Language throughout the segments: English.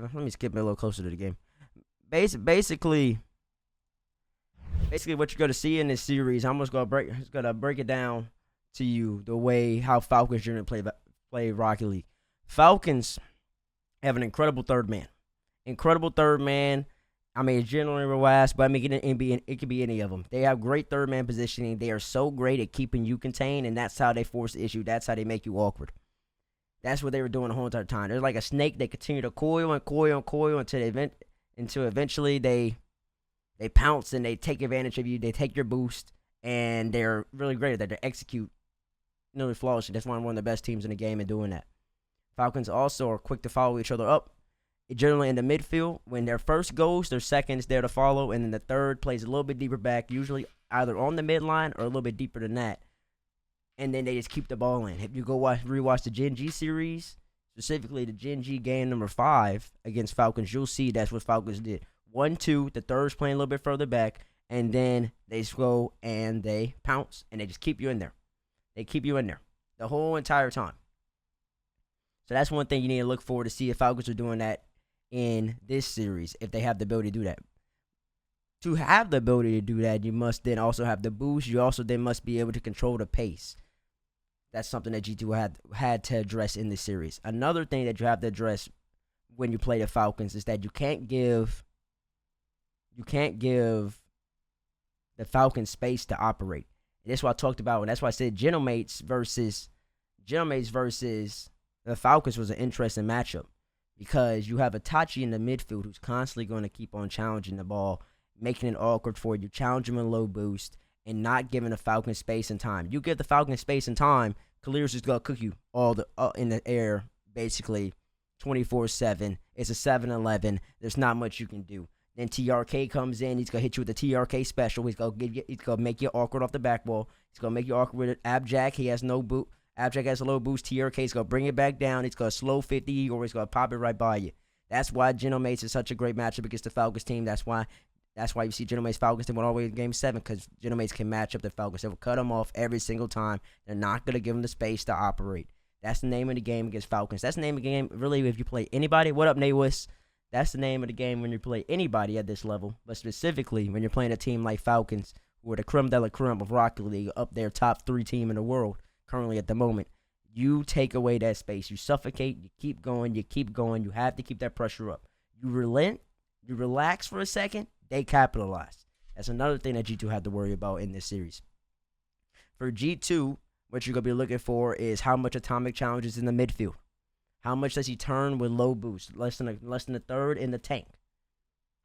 Let me skip it a little closer to the game. Basically, what you're going to see in this series, I'm just going to break it down to you the way how Falcons generally play Rocket League. Falcons have an incredible third man. I mean, it's generally relaxed, but I mean, it could be any of them. They have great third man positioning. They are so great at keeping you contained, and that's how they force the issue. That's how they make you awkward. That's what they were doing the whole entire time. They're like a snake. They continue to coil until eventually they pounce and they take advantage of you. They take your boost, and they're really great at that. They execute nearly flawlessly. That's one of the best teams in the game in doing that. Falcons also are quick to follow each other up. Generally in the midfield, when their first goes, their second is there to follow, and then the third plays a little bit deeper back, usually either on the midline or a little bit deeper than that. And then they just keep the ball in. If you go rewatch the Gen G series, specifically the Gen G game number 5 against Falcons, you'll see that's what Falcons did. 1-2, the third's playing a little bit further back, and then they just go and they pounce, and they just keep you in there. They keep you in there the whole entire time. So that's one thing you need to look for to see if Falcons are doing that in this series, if they have the ability to do that. To have the ability to do that, you must then also have the boost. You also then must be able to control the pace. That's something that G2 had to address in this series. Another thing that you have to address when you play the Falcons is that you can't give the Falcons space to operate. And that's what I talked about, and that's why I said Gentlemates versus the Falcons was an interesting matchup, because you have Itachi in the midfield who's constantly going to keep on challenging the ball, making it awkward for you, challenging him in low boost, and not giving the Falcons space and time. You give the Falcons space and time, Khalil's just going to cook you all in the air, basically 24/7. It's a 7-11. There's not much you can do. Then TRK comes in. He's going to hit you with the TRK special. He's going to make you awkward off the back wall. He's going to make you awkward with Abjack. He has no boot. Abjack has a low boost. TRK is going to bring it back down. He's going to slow 50, or he's going to pop it right by you. That's why Gentlemates is such a great matchup against the Falcons team. That's why you see Gentlemates Falcons. They went all the way to Game 7, because Gentlemates can match up the Falcons. They will cut them off every single time. They're not going to give them the space to operate. That's the name of the game against Falcons. That's the name of the game, really, if you play anybody. What up, Naywis? That's the name of the game when you play anybody at this level. But specifically, when you're playing a team like Falcons, who are the creme de la creme of Rocket League, up there, top 3 team in the world currently at the moment. You take away that space. You suffocate. You keep going. You have to keep that pressure up. You relent. You relax for a second. They capitalize. That's another thing that G2 have to worry about in this series. For G2, what you're going to be looking for is how much atomic challenge is in the midfield. How much does he turn with low boost? Less than a third in the tank.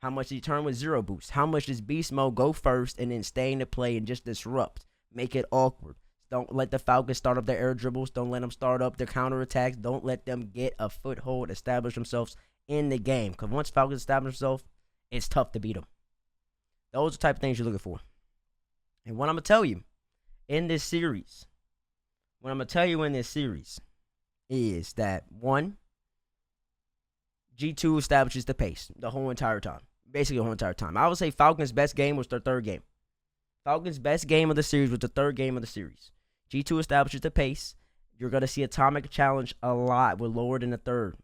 How much does he turn with 0 boost? How much does beast mode go first and then stay in the play and just disrupt? Make it awkward. Don't let the Falcons start up their air dribbles. Don't let them start up their counterattacks. Don't let them get a foothold, establish themselves in the game. Because once Falcons establish themselves, it's tough to beat them. Those are the type of things you're looking for. And what I'm going to tell you in this series, is that, 1, G2 establishes the pace the whole entire time. Basically the whole entire time. I would say Falcons' best game was their third game. Falcons' best game of the series was the third game of the series. G2 establishes the pace. You're going to see atomic challenge a lot with lower than a third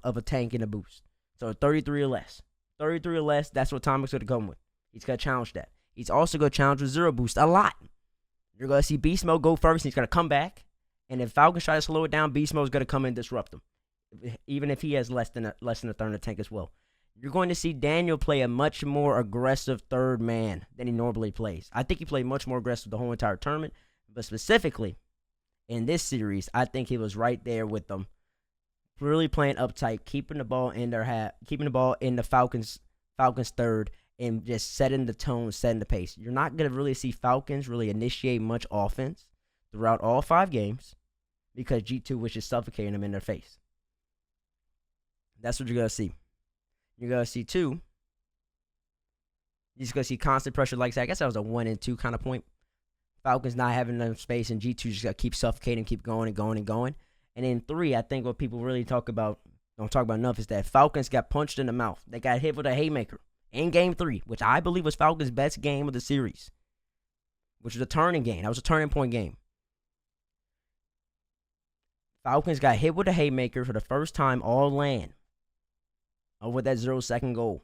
of a tank in a boost. So 33 or less. 33 or less, that's what Atomic's going to come with. He's going to challenge that. He's also going to challenge with 0 boost a lot. You're going to see Beast Mode go first, and he's going to come back. And if Falcons try to slow it down, Beast Mode is going to come in and disrupt him, even if he has less than a third of the tank as well. You're going to see Daniel play a much more aggressive third man than he normally plays. I think he played much more aggressive the whole entire tournament, but specifically in this series, I think he was right there with them, really playing uptight, keeping the ball in the Falcons third, and just setting the tone, setting the pace. You're not going to really see Falcons really initiate much offense throughout all 5 games, because G2 was just suffocating them in their face. That's what you're going to see. You're going to see, 2, you're just going to see constant pressure like that. I guess that was a 1 and 2 kind of point. Falcons not having enough space, and G2 just got to keep suffocating, keep going and going and going. And then 3, I think what people really don't talk about enough, is that Falcons got punched in the mouth. They got hit with a haymaker in Game 3, which I believe was Falcons' best game of the series, which was a turning game. That was a turning point game. Falcons got hit with a haymaker for the first time all land. with that 0-second goal.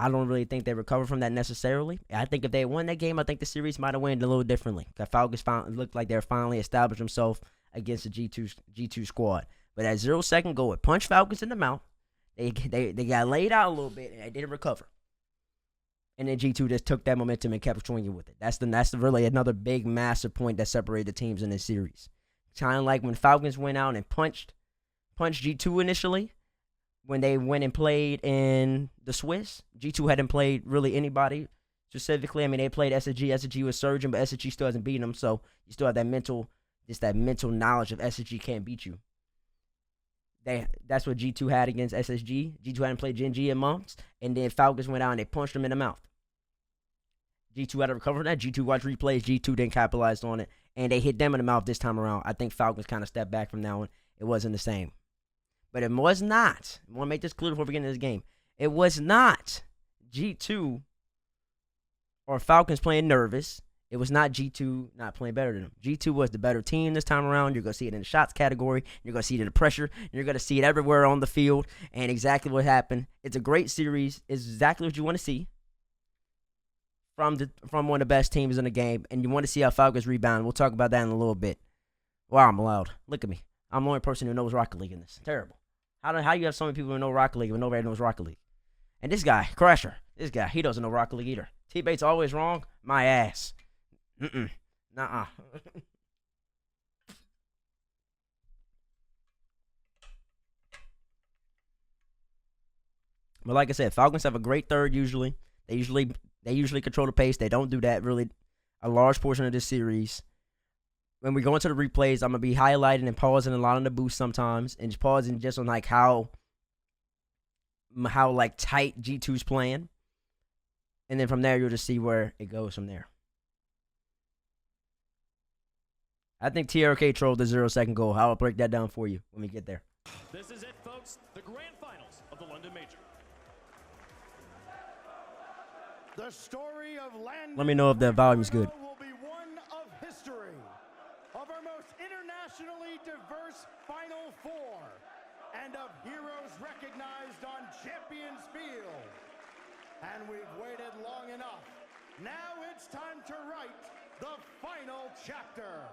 I don't really think they recover from that necessarily. I think if they won that game, I think the series might have went a little differently. The Falcons looked like they're finally established themselves against the G2 squad. But that 0-second goal, it punched Falcons in the mouth. They got laid out a little bit and they didn't recover. And then G2 just took that momentum and kept swinging with it. That's really another big, massive point that separated the teams in this series. Kind of like when Falcons went out and punched G2 initially. When they went and played in the Swiss, G2 hadn't played really anybody specifically. I mean, they played SSG. SSG was surging, but SSG still hasn't beaten them. So you still have that mental knowledge of SSG can't beat you. That's what G2 had against SSG. G2 hadn't played Gen G in months, and then Falcons went out and they punched them in the mouth. G2 had to recover from that. G2 watched replays. G2 didn't capitalize on it, and they hit them in the mouth this time around. I think Falcons kind of stepped back from that one. It wasn't the same. But it was not. I want to make this clear before we get into this game. It was not G2 or Falcons playing nervous. It was not G2 not playing better than them. G2 was the better team this time around. You're going to see it in the shots category. You're going to see it in the pressure. You're going to see it everywhere on the field. And exactly what happened. It's a great series. It's exactly what you want to see from one of the best teams in the game. And you want to see how Falcons rebound. We'll talk about that in a little bit. Wow, I'm loud. Look at me. I'm the only person who knows Rocket League in this. Terrible. How you have so many people who know Rocket League when nobody knows Rocket League? And this guy, Crusher, he doesn't know Rocket League either. T-Bait's always wrong. My ass. Nuh-uh. But like I said, Falcons have a great third usually. They usually control the pace. They don't do that really a large portion of this series. When we go into the replays, I'm going to be highlighting and pausing a lot on the boost sometimes and just pausing just on like how like tight G2's playing. And then from there, you'll just see where it goes from there. I think TRK trolled the 0-second goal. I'll break that down for you when we get there. This is it, folks. The grand finals of the London Major. The story of Let me know if the volume's good. Will be one of history. Of our most internationally diverse Final Four, and of heroes recognized on Champions Field. And we've waited long enough. Now it's time to write the final chapter.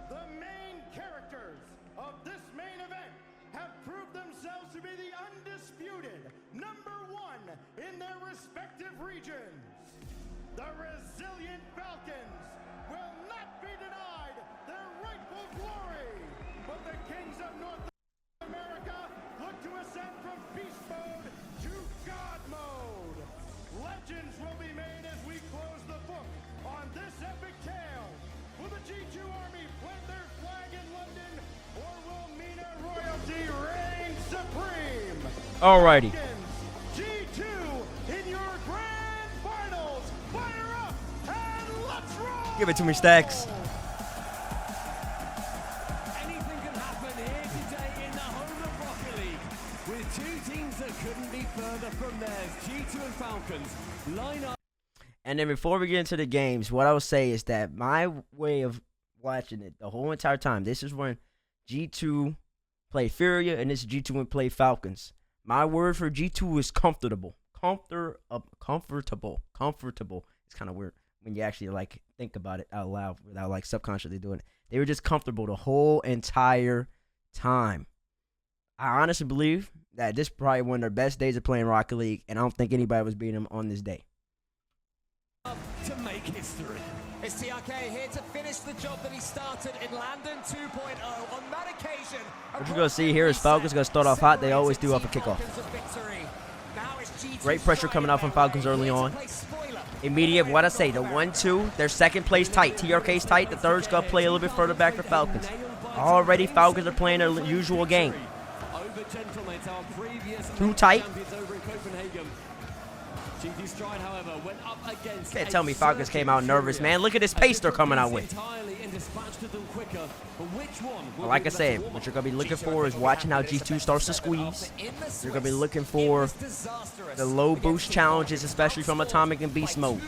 The main characters of this main event have proved themselves to be the undisputed #1 in their respective regions. The resilient Falcons will not be denied their rightful glory, but the kings of North America look to ascend from beast mode to God mode. Legends will be made as we close the book on this epic tale. Will the G2 Army plant their flag in London, or will Mina royalty reign supreme? Alrighty. G2 in your grand finals. Fire up and let's roll! Give it to me, Stacks. Anything can happen here today in the home of Rocket League, with two teams that couldn't be further from theirs. G2 and Falcons line up. And then before we get into the games, what I will say is that my way of watching it the whole entire time, this is when G2 played Furia and this is G2 when played Falcons. My word for G2 is comfortable. Comfortable. It's kind of weird when you actually like think about it out loud without like subconsciously doing it. They were just comfortable the whole entire time. I honestly believe that this is probably one of their best days of playing Rocket League, and I don't think anybody was beating them on this day. To make history. It's TRK here to finish the job that he started in Landon 2.0 on that occasion. What you're going to see here is Falcons going to start off hot. They always do off a kickoff. Great pressure coming out from Falcons early on. Immediate, what I say, the 1-2, their second place tight. TRK's tight. The third's going to play a little bit further back for Falcons. Already Falcons are playing their usual game. Too tight. Can't tell me Falcons came out nervous, man. Look at this pace they're coming out with. Well, like I said, what you're going to be looking for is watching how G2 starts to squeeze. You're going to be looking for the low boost challenges, especially from Atomic and Beast mode.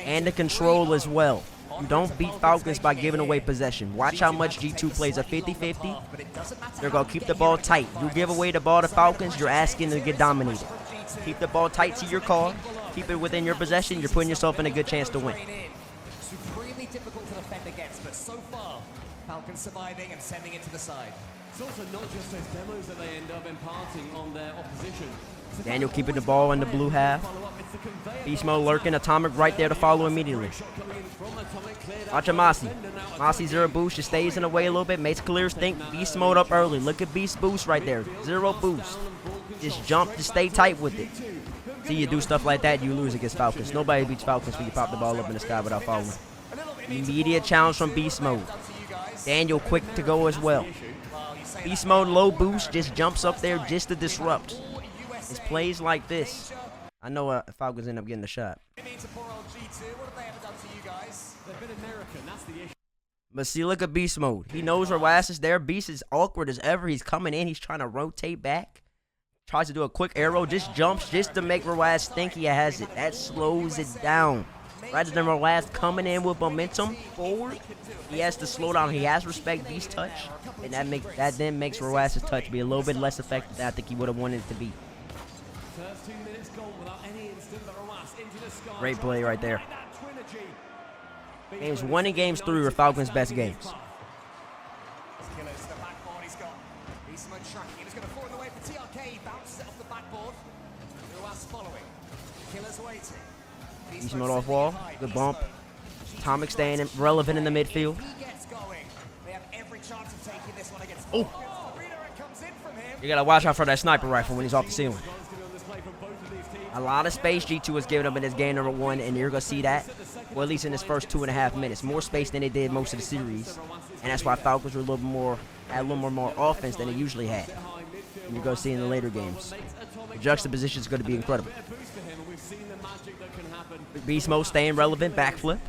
And the control as well. You don't beat Falcons by giving away possession. Watch how much G2 plays a 50-50. They're going to keep the ball tight. You give away the ball to Falcons, you're asking to get dominated. Keep the ball tight to your car. Keep it within your possession. You're putting yourself in a good chance to win. Supremely difficult to defend against, but so far, Falcons surviving and sending it to the side. It's also not just those demos that they end up imparting on their opposition. Daniel keeping the ball in the blue half. Beast mode lurking. Atomic right there to follow immediately. Watch Masi. Masi 0 boost. Just stays in the way a little bit. Makes clears think. Beast mode up early. Look at Beast boost right there. 0 boost. Just jump to stay tight with it. See, you do stuff like that, you lose against Falcons. Nobody beats Falcons when you pop the ball up in the sky without following. Immediate challenge from Beast mode. Daniel quick to go as well. Beast mode low boost. Just jumps up there just to disrupt. It's plays like this. I know Falcons end up getting the shot. But see, look at Beast mode. He knows Rawas is there. Beast is awkward as ever. He's coming in. He's trying to rotate back. Tries to do a quick arrow. Just jumps just to make Rawas think he has it. That slows it down. Rather than Rawas coming in with momentum forward, he has to slow down. He has respect Beast touch. And that then makes Rawas' touch be a little bit less effective than I think he would have wanted it to be. Great play right there. Games 1 and games 3 were Falcons' best games. Beast mode off wall. Good bump. Atomic staying relevant in the midfield. Oh! You gotta watch out for that sniper rifle when he's off the ceiling. A lot of space G2 has given up in this game number 1, and you're gonna see that. Well, at least in this first 2.5 minutes. More space than they did most of the series. And that's why Falcons were had a little more offense than they usually had. And you're gonna see in the later games. The juxtaposition is gonna be incredible. Beast mode staying relevant, backflip.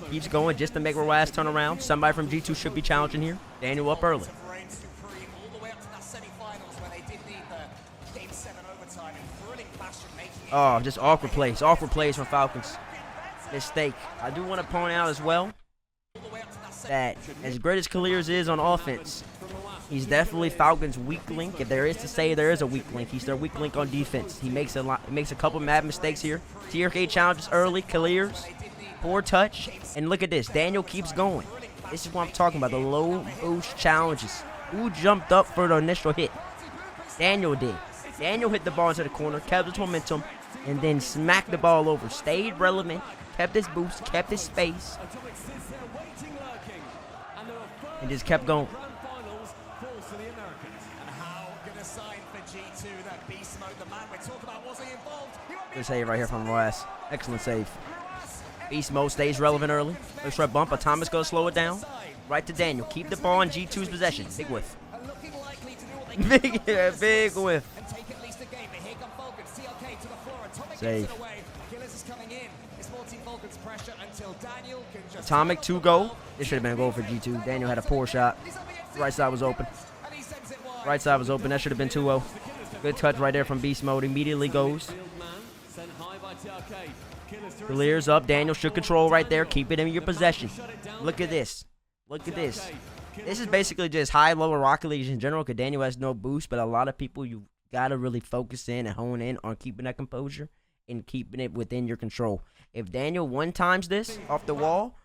Keeps going just to make Rawas turn around. Somebody from G2 should be challenging here. Daniel up early. Oh, just awkward plays. Awkward plays from Falcons. Mistake. I do want to point out as well that as great as Clears is on offense, he's definitely Falcons' weak link. If there is to say there is a weak link, he's their weak link on defense. He makes a couple mad mistakes here. TRK challenges early, Clears, poor touch, and look at this. Daniel keeps going. This is what I'm talking about, the low boost challenges. Who jumped up for the initial hit? Daniel did. Daniel hit the ball into the corner, kept his momentum, and then smacked the ball over. Stayed relevant, kept his boost, kept his space, and just kept going. Good save right here from Ross. Excellent save. Beast mode stays relevant early. Looks for a bump, but Thomas goes slow it down. Right to Daniel. Keep the ball in G2's possession. Big whiff. Big whiff. Save. Atomic 2 goal. This should have been a goal for G2. Daniel had a poor shot. Right side was open. Right side was open. That should have been 2-0. Good touch right there from Beast mode. Immediately goes. Clears up. Daniel should control right there. Keep it in your possession. Look at this. Look at this. This is basically just high-level Rocket League in general because Daniel has no boost, but a lot of people, you got to really focus in and hone in on keeping that composure and keeping it within your control. If Daniel one-times this off the wall,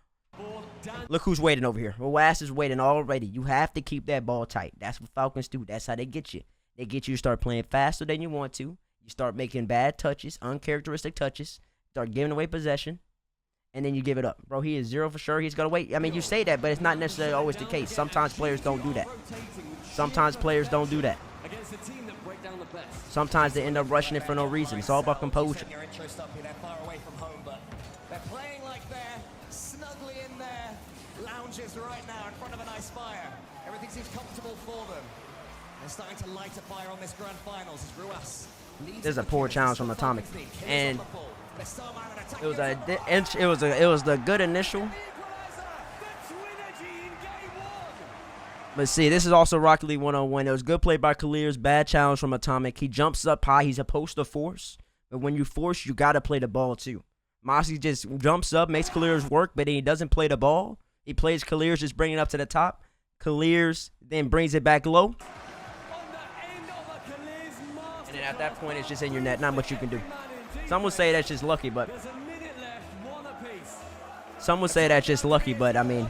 look who's waiting over here. Rawas is waiting already. You have to keep that ball tight. That's what Falcons do. That's how they get you. They get you to start playing faster than you want to. You start making bad touches, uncharacteristic touches, start giving away possession, and then you give it up. Bro, he is 0 for sure. He's going to wait. I mean, you say that, but it's not necessarily always the case. Sometimes players don't do that. Sometimes players don't do that. Sometimes they end up rushing it for no reason. It's all about composure. They're far away from home, but they're playing like they're snugly in their lounges right now in front of a nice fire. Everything seems comfortable for them. They're starting to light a fire on this grand finals as Ruas leads. There's a poor challenge from Atomic, and it was the good initial. But see, this is also Rocket League 101. It was good play by Clears, bad challenge from Atomic. He jumps up high. He's supposed to force, but when you force, you got to play the ball too. Mossy just jumps up, makes Khalir's work, but then he doesn't play the ball. He plays Khalir's, just bringing it up to the top. Khalir's then brings it back low. And then at that point, it's just in your net. Not much you can do. Some would say that's just lucky, but I mean,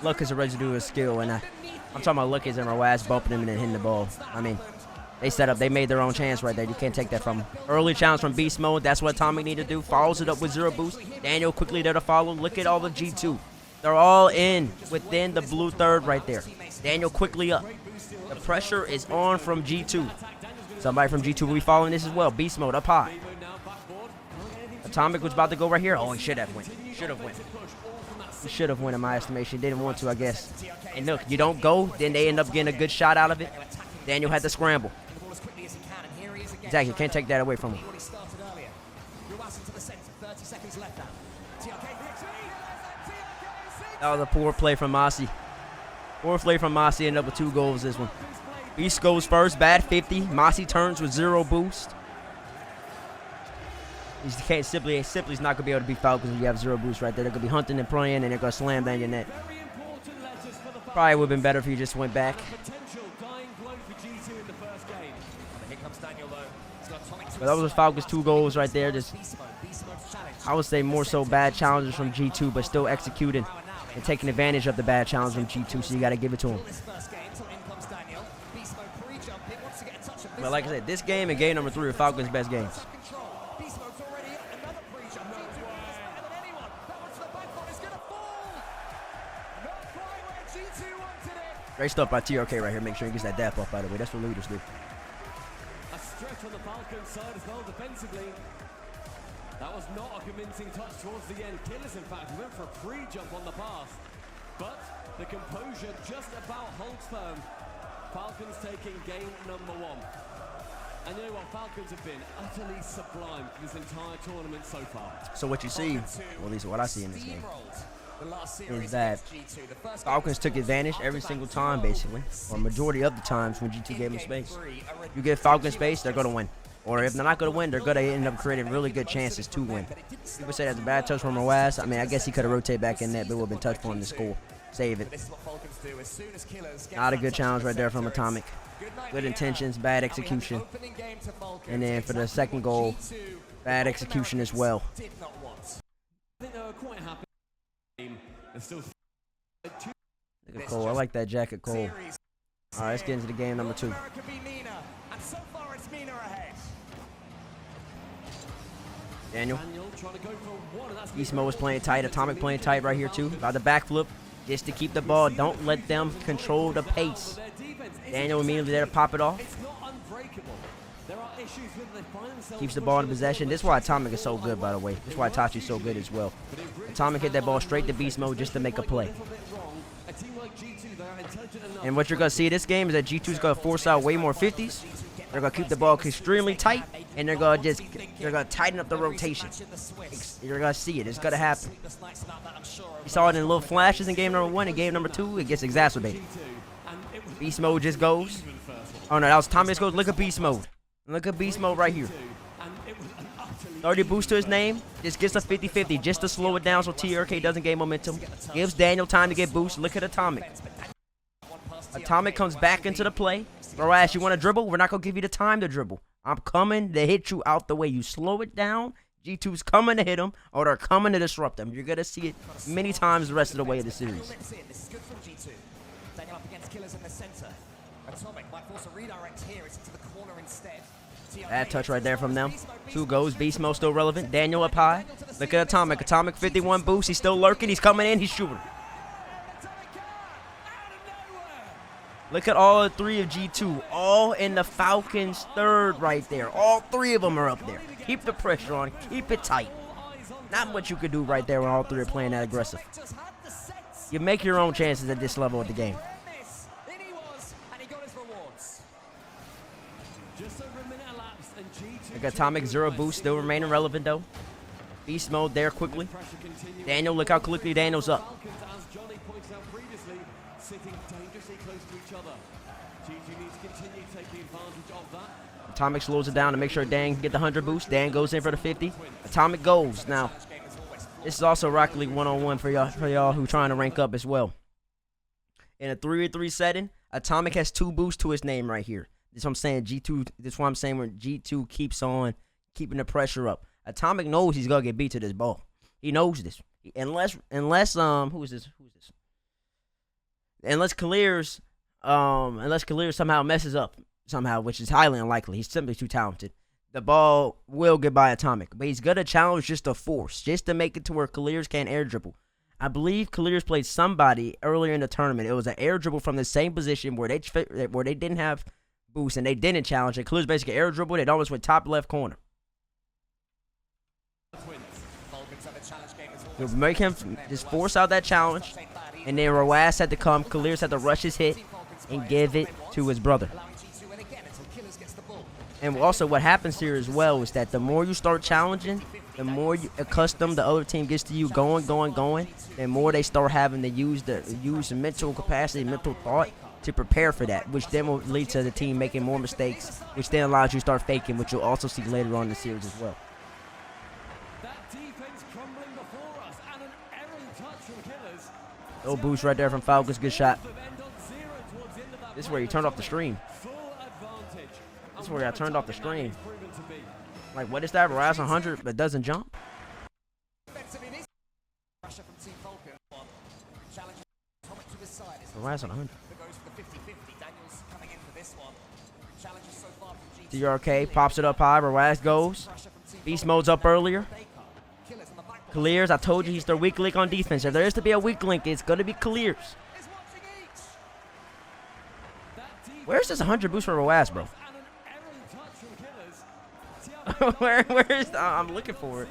luck is a residue of skill, and I'm talking about luck is in Rawaz bumping him and then hitting the ball. I mean, they made their own chance right there. You can't take that from them. Early challenge from beast mode. That's what Tommy need to do. Follows it up with 0 boost. Daniel quickly there to follow. Look at all the G2. They're all in within the blue third right there. Daniel quickly up. The pressure is on from G2. Somebody from G2 will be following this as well. Beast mode up high. Atomic was about to go right here. Oh, he should have went. Should have went. He should have went in my estimation. Didn't want to, I guess. And look, you don't go, then they end up getting a good shot out of it. Daniel had to scramble. Exactly, can't take that away from him. That was a poor play from Mossy. Poor play from Mossy, ended up with 2 goals this one. Beast goes first, bad 50. Mossy turns with 0 boost. He simply is not going to be able to beat Falcons when you have 0 boost right there. They're going to be hunting and praying, and they're going to slam down your net. Probably would have been better if you just went back. But that was Falcons' 2 goals right there. Just, I would say more so bad challenges from G2, but still executing and taking advantage of the bad challenge from G2, so you got to give it to him. But like I said, this game and game number 3 are Falcons' best games. Great stuff by TRK right here. Make sure he gets that dap off, by the way. That's what leaders do. A stretch on the Falcons side as well defensively. That was not a convincing touch towards the end. Killers, in fact, went for a pre-jump on the pass. But the composure just about holds firm. Falcons taking game number 1. And you know what? Falcons have been utterly sublime this entire tournament so far. So what you see, or at least what I see in this game, is that Falcons took advantage every single time, basically, or majority of the times when G2 gave them space. You give Falcons space, they're going to win. Or if they're not going to win, they're going to end up creating really good chances to win. People say that's a bad touch from Rawaz. I mean, I guess he could have rotated back in that, but it would have been touch for him to score. Save it. Not a good challenge right there from Atomic. Good intentions, bad execution. And then for the second goal, bad execution as well. Look at Cole. I like that jacket, Cole. All right, let's get into the game number 2. Daniel. Beast Mode is playing tight. Atomic playing tight right here, too. About the backflip. Just to keep the ball. Don't let them control the pace. Daniel immediately there to pop it off. Keeps the ball in possession. This is why Atomic is so good, by the way. This is why Itachi's so good as well. Atomic hit that ball straight to Beast Mode just to make a play. And what you're going to see in this game is that G2's going to force out way more 50s. They're going to keep the ball extremely tight, and they're going to tighten up the rotation. You're going to see it. It's going to happen. You saw it in little flashes in game number 1. In game number 2, it gets exacerbated. Beast Mode just goes. Oh, no, that was Thomas goes. Look at Beast Mode. Look at Beast Mode right here. 30 boost to his name. Just gets a 50-50 just to slow it down so TRK doesn't gain momentum. Gives Daniel time to get boost. Look at Atomic. Atomic comes back into the play. Rawaz, you want to dribble? We're not going to give you the time to dribble. I'm coming to hit you out the way. You slow it down. G2's coming to hit him, or they're coming to disrupt them. You're going to see it many times the rest of the way of the series. This is good from G2. Daniel up against Killers in the center. Atomic might force a redirect here. It's into the corner instead. Bad touch right there from them. 2 goes. Beast Mode still relevant. Daniel up high. Look at Atomic. Atomic 51 boost. He's still lurking. He's coming in. He's shooting. Look at all 3 of G2. All in the Falcons' third right there. All 3 of them are up there. Keep the pressure on. Keep it tight. Not much you could do right there when all 3 are playing that aggressive. You make your own chances at this level of the game. Look at Atomic 0 boost. Still remaining relevant, though. Beast Mode there quickly. Daniel, look how quickly Daniel's up. Sitting dangerously close to each other. G2 needs to continue taking advantage of that. Atomic slows it down to make sure Dan can get the 100 boost. Dan goes in for the 50. Atomic goes. Now, This is also Rocket League 1-on-1 for y'all who trying to rank up as well. In a 3v3 setting, Atomic has 2 boosts to his name right here. This is what I'm saying. G2. This is what I'm saying. When G2 keeps on keeping the pressure up, Atomic knows he's gonna get beat to this ball. He knows this. Unless who is this? Unless Clears somehow messes up somehow, which is highly unlikely. He's simply too talented. The ball will get by Atomic, but he's gonna challenge just to force, just to make it to where Clears can't air dribble. I believe Clears played somebody earlier in the tournament. It was an air dribble from the same position where they didn't have boost and they didn't challenge it. Clears basically air dribbled. It almost went top left corner. You'll make him just force out that challenge, and then Rawaz had to come. Clears had to rush his hit and give it to his brother. And also what happens here as well is that the more you start challenging, the more you accustom the other team gets to you going, the more they start having to use the mental capacity, mental thought to prepare for that, which then will lead to the team making more mistakes, which then allows you to start faking, which you'll also see later on in the series as well. No boost right there from Falcons. Good shot. This is where he turned off the stream. This is where I turned off the stream. Like, what is that? Rise 100 but doesn't jump? Rise 100. TRK pops it up high. Raz goes. Beast mode's up earlier. Clears, I told you he's their weak link on defense. If there is to be a weak link, it's going to be Clears. Where's this 100 boost for Rawaz, bro? Where is I'm looking for it.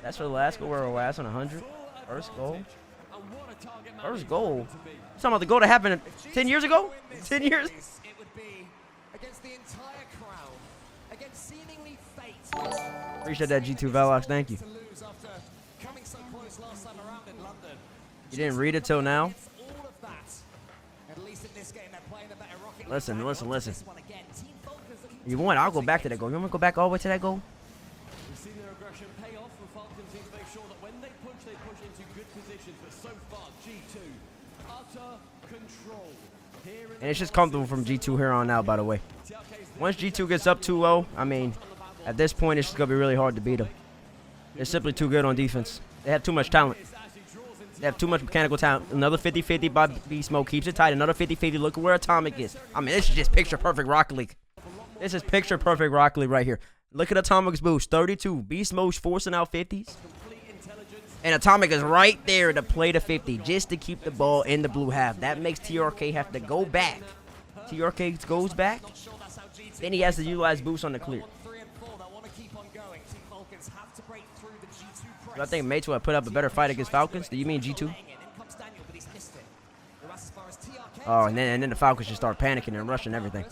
That's for the last goal where Rawaz on 100. First goal. First goal. You're talking about the goal that happened 10 years ago? 10 years? Appreciate that, G2 Velox. Thank you. You didn't read it till now? Listen. You want? I'll go back to that goal. You want me to go back all the way to that goal? We've seen their aggression pay off for Falcon teams make sure that when they push into good positions. But so far, G2, utter control. And it's just comfortable from G2 here on out, by the way. Once G2 gets up 2-0, I mean, at this point, it's just going to be really hard to beat them. They're simply too good on defense. They have too much talent. They have too much mechanical talent. Another 50-50 by Beast Mode keeps it tight. Another 50-50. Look at where Atomic is. I mean, this is just picture-perfect Rocket League. This is picture-perfect Rocket League right here. Look at Atomic's boost. 32. Beast Mode's forcing out 50s. And Atomic is right there to play the 50 just to keep the ball in the blue half. That makes TRK have to go back. TRK goes back. Then he has to utilize boost on the clear. I think Mates will have put up a better fight against Falcons. Do you mean G2? Oh, and then the Falcons just start panicking and rushing everything.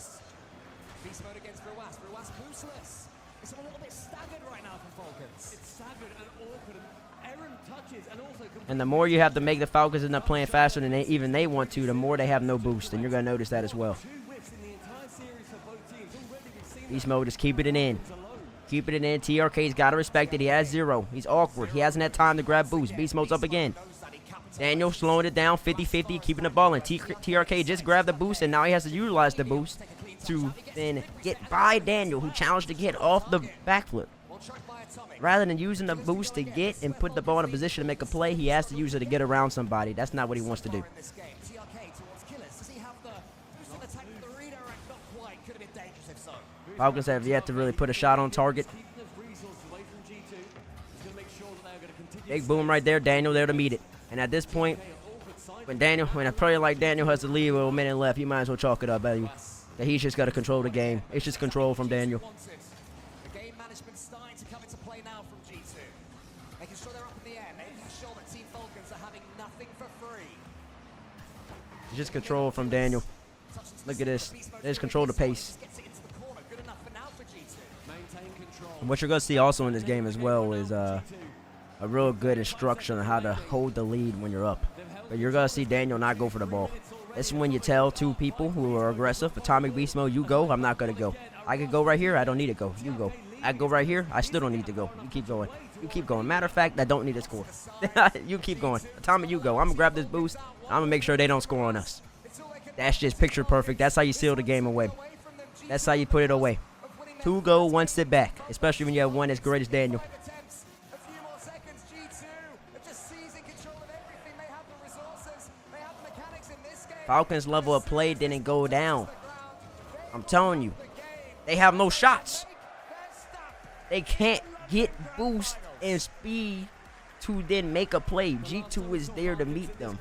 And the more you have to make the Falcons end up playing faster than even they want to, the more they have no boost. And you're going to notice that as well. Beast Mode is keeping it in. Keeping it in. TRK's got to respect it. He has 0. He's awkward. He hasn't had time to grab boost. Beast Mode's up again. Daniel slowing it down. 50-50. Keeping the ball in. TRK just grabbed the boost, and now he has to utilize the boost to then get by Daniel, who challenged to get off the backflip. Rather than using the boost to get and put the ball in a position to make a play, he has to use it to get around somebody. That's not what he wants to do. Falcons have yet to really put a shot on target. Big boom right there. Daniel there to meet it. And at this point, when a player like Daniel has to leave with a minute left, you might as well chalk it up, baby. That he's just got to control the game. It's just control from Daniel. The game management's starting to come into play now from G2. Making sure they're up in the air, making sure that Team Falcons are having nothing for free. It's just control from Daniel. Look at this. They just control the pace. And what you're going to see also in this game as well is a real good instruction on how to hold the lead when you're up. But you're going to see Daniel not go for the ball. This is when you tell two people who are aggressive, Atomic Beast Mode, you go, I'm not going to go. I could go right here, I don't need to go. You go. I go right here, I still don't need to go. You keep going. You keep going. Matter of fact, I don't need to score. You keep going. Tommy, you go. I'm going to grab this boost. I'm going to make sure they don't score on us. That's just picture perfect. That's how you seal the game away. That's how you put it away. 2 go, 1 sit back. Especially when you have one as great as Daniel. Falcons' level of play didn't go down. I'm telling you. They have no shots. They can't get boost and speed to then make a play. G2 is there to meet them.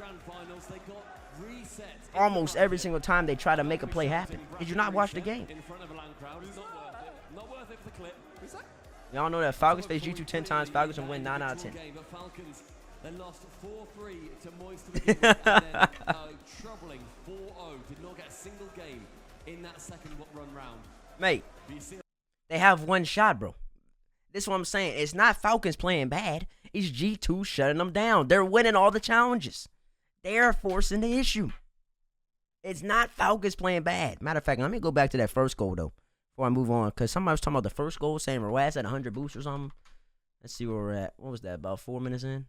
Almost every single time they try to make a play happen. Did you not watch the game? Y'all know that Falcons face G2 10 times. Falcons will win 9 out of 10. They lost 4-3 to Moist to begin with, and then troubling 4-0. Did not get a single game in that second run round. Mate, they have one shot, bro. This is what I'm saying. It's not Falcons playing bad. It's G2 shutting them down. They're winning all the challenges. They're forcing the issue. It's not Falcons playing bad. Matter of fact, let me go back to that first goal, though, before I move on. Because somebody was talking about the first goal, saying Rawaz had 100 boosts or something. Let's see where we're at. What was that, about 4 minutes in?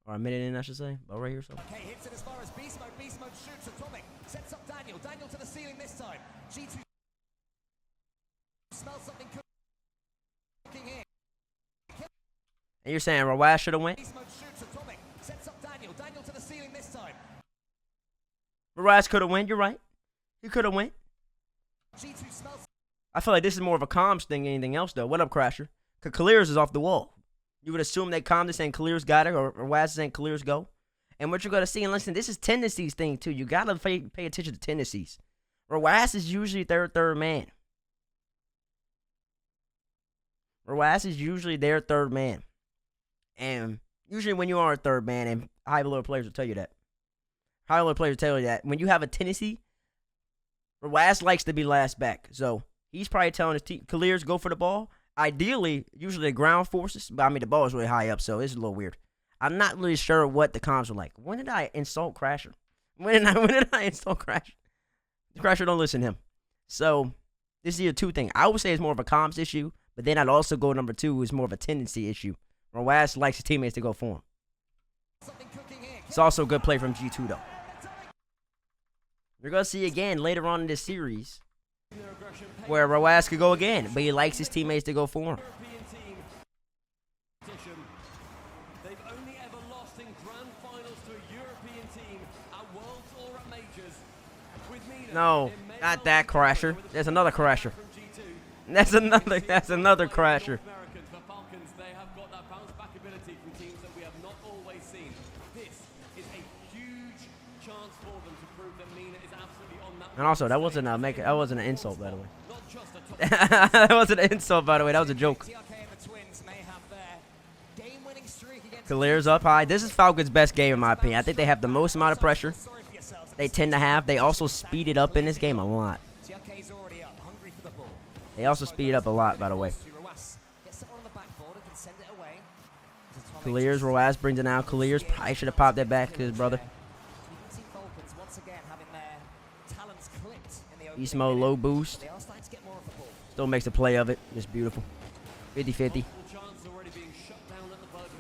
Or a minute in, I should say. About right here or something. Okay, hits it as far as Beast Mode. Beast Mode shoots Atomic. Sets up Daniel. Daniel to the ceiling this time. G2 smells something cooking here. And you're saying Rawaz should have went? Beast Mode shoots Atomic. Sets up Daniel. Daniel to the ceiling this time. Rawaz could have went. You're right. He could have went. G2 smells. I feel like this is more of a comms thing than anything else, though. What up, Crasher? Because Clears is off the wall. You would assume they calm this and Clears got it, or Rawaz is saying Clears go. And what you're going to see, and listen, this is tendencies thing, too. You got to pay attention to tendencies. Rawaz is usually their third man. Rawaz is usually their third man. And usually when you are a third man, and high-lower players will tell you that. High-lower players will tell you that. When you have a tendency, Rawaz likes to be last back. So he's probably telling his team, Clears, go for the ball. Ideally, usually the ground forces, but I mean, the ball is really high up, so it's a little weird. I'm not really sure what the comms were like. When did I insult Crasher? When did I insult Crasher? Crasher don't listen to him. So, this is a 2 thing. I would say it's more of a comms issue, but then I'd also go number 2 is more of a tendency issue. Rawaz likes his teammates to go for him. It's also a good play from G2, though. You're going to see again later on in this series where Rawaz could go again, but he likes his teammates to go for him. They've only ever lost in grand finals to a European team at Worlds or at Majors. No, not that Crasher. There's another Crasher. That's another Crasher. They have got that bounce back ability from teams that we have not always seen. This is a huge chance for them to prove that Mina is absolutely on that. And also, that wasn't an insult, by the way. That wasn't an insult, by the way. That was a joke. Clears up high. This is Falcons' best game, in my opinion. I think they have the most amount of pressure they tend to have. They also speed it up in this game a lot. They also speed it up a lot, by the way. Clears, Rawaz brings it down. Clears probably should have popped that back to his brother. Beast mode, low boost. Still makes a play of it. Just beautiful. 50-50.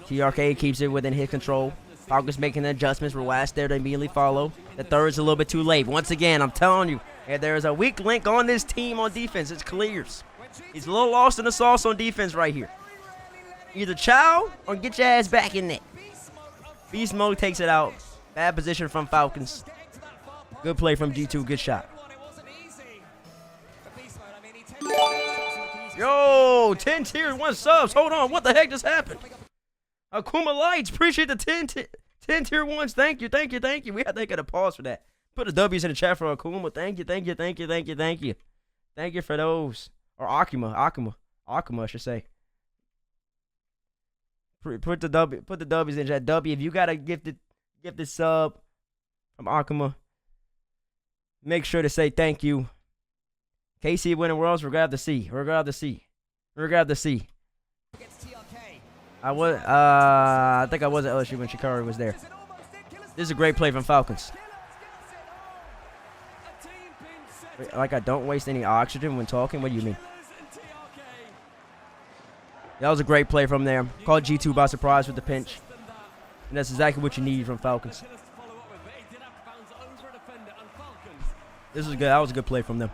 TRK keeps it within his control. Falcons making the adjustments. Rawaz there to immediately follow. The third's a little bit too late. Once again, I'm telling you, if there's a weak link on this team on defense, it's Clears. He's a little lost in the sauce on defense right here. Either chow or get your ass back in there. Beast mode takes it out. Bad position from Falcons. Good play from G2. Good shot. Yo, 10 tier 1 subs. Hold on. What the heck just happened? Akuma Lights. Appreciate the 10 tier 1s. Thank you. We have to get a pause for that. Put the W's in the chat for Akuma. Thank you. Thank you for those. Or Akuma, I should say. Put the W's in the chat. W, if you got a gifted sub from Akuma, make sure to say thank you. KC winning worlds, regard the C. I think I was at LSU when Shikari was there. This is a great play from Falcons. Like I don't waste any oxygen when talking. What do you mean? That was a great play from there. Caught G2 by surprise with the pinch. And that's exactly what you need from Falcons. This was good. That was a good play from them.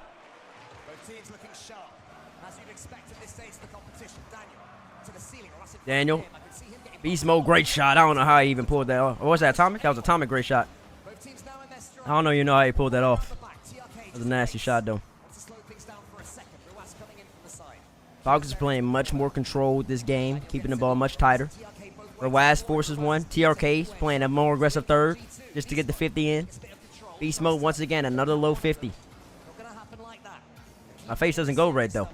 Both teams looking sharp, as you'd expect at this stage of the competition. Daniel to the ceiling. Daniel. Beast mode, great shot. I don't know how he even pulled that off. Or was that Atomic? That was Atomic, great shot. I don't know you know how he pulled that off. That was a nasty shot, though. Falcons playing much more controlled this game, keeping the ball much tighter. Rawaz forces one. TRK's playing a more aggressive third just to get the 50 in. Beast mode, once again, another low 50. My face doesn't go red, though.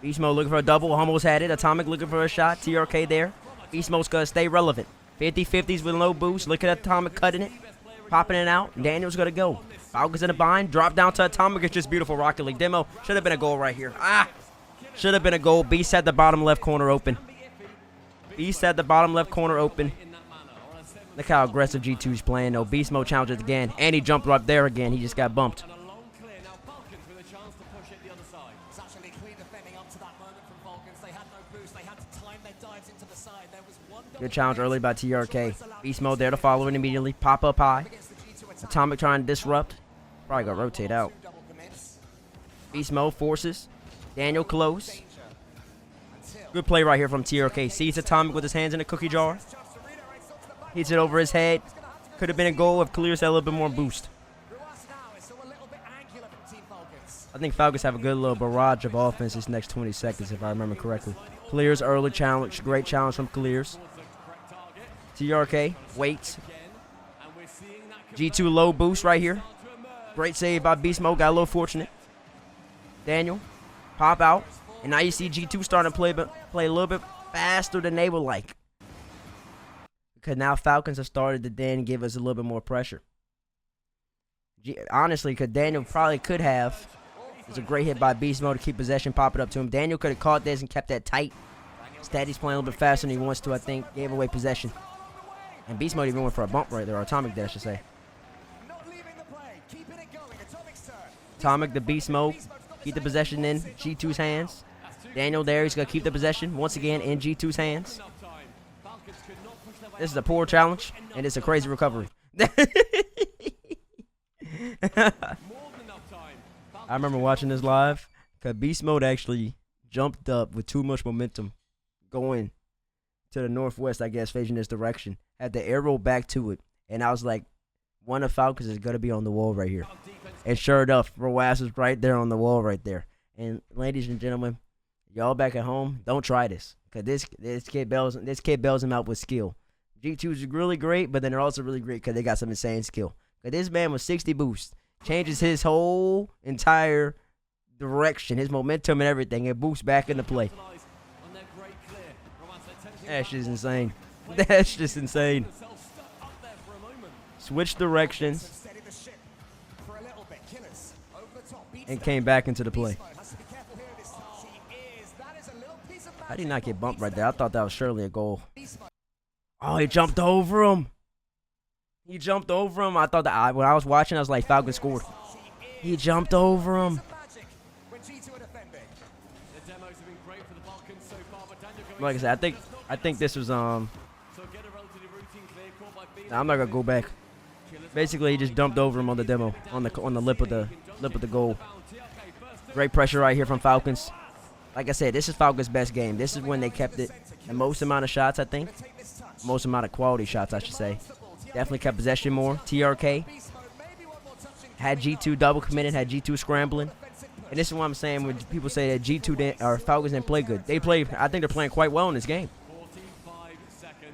Beast mode looking for a double, almost had it. Atomic looking for a shot. TRK there. Beast mode's going to stay relevant. 50-50s with low boost. Look at Atomic cutting it, popping it out. Daniel's going to go. Falcons in a bind. Drop down to Atomic. It's just beautiful Rocket League. Demo. Should have been a goal right here. Should have been a goal. Beast had the bottom left corner open. Beast had the bottom left corner open. Look how aggressive G2's playing, though. Beast mode challenges again. And he jumped right there again. He just got bumped. Good challenge early by TRK. Beast mode there to follow it immediately. Pop up high. Atomic trying to disrupt. Probably got to rotate out. Beast mode forces. Daniel close. Good play right here from TRK. Sees Atomic with his hands in a cookie jar. Hits it over his head. Could have been a goal if Clears had a little bit more boost. I think Falcons have a good little barrage of offense this next 20 seconds, if I remember correctly. Clears early challenge. Great challenge from Clears. TRK waits. G2 low boost right here. Great save by Beast Mode. Got a little fortunate. Daniel. Pop out. And now you see G2 starting to play a little bit faster than they would like. Because now Falcons have started to then give us a little bit more pressure. Honestly, because Daniel probably could have. It's a great hit by Beast Mode to keep possession, pop it up to him. Daniel could have caught this and kept that tight. Instead, he's playing a little bit faster than he wants to, I think. Gave away possession. And Beast Mode even went for a bump right there. Or Atomic there, I should say. Atomic, the Beast Mode. Keep the possession in G2's hands. Daniel there, he's going to keep the possession once again in G2's hands. This is a poor challenge, and it's a crazy recovery. I remember watching this live because Beast Mode actually jumped up with too much momentum going to the northwest, I guess, facing this direction. Had the arrow back to it, and I was like, one of Falcons is going to be on the wall right here. And sure enough, Rawaz is right there on the wall right there. And ladies and gentlemen, y'all back at home, don't try this because this kid bells him out with skill. G2 is really great, but then they're also really great because they got some insane skill. Because this man with 60 boosts changes his whole entire direction, his momentum and everything. It boosts back into play. That's just insane. That's just insane. Switch directions and came back into the play. I did not get bumped right there. I thought that was surely a goal. Oh, he jumped over him. He jumped over him. I thought that when I was watching, I was like, Falcons scored. He jumped over him. Like I said, I think this was I'm not gonna go back. Basically, he just dumped over him on the demo, on the lip of the goal. Great pressure right here from Falcons. Like I said, this is Falcons' best game. This is when they kept it the most amount of shots, I think. Most amount of quality shots, I should say. Definitely kept possession more. TRK had G2 double committed, had G2 scrambling. And this is what I'm saying when people say that G2 or Falcons didn't play good. I think they're playing quite well in this game.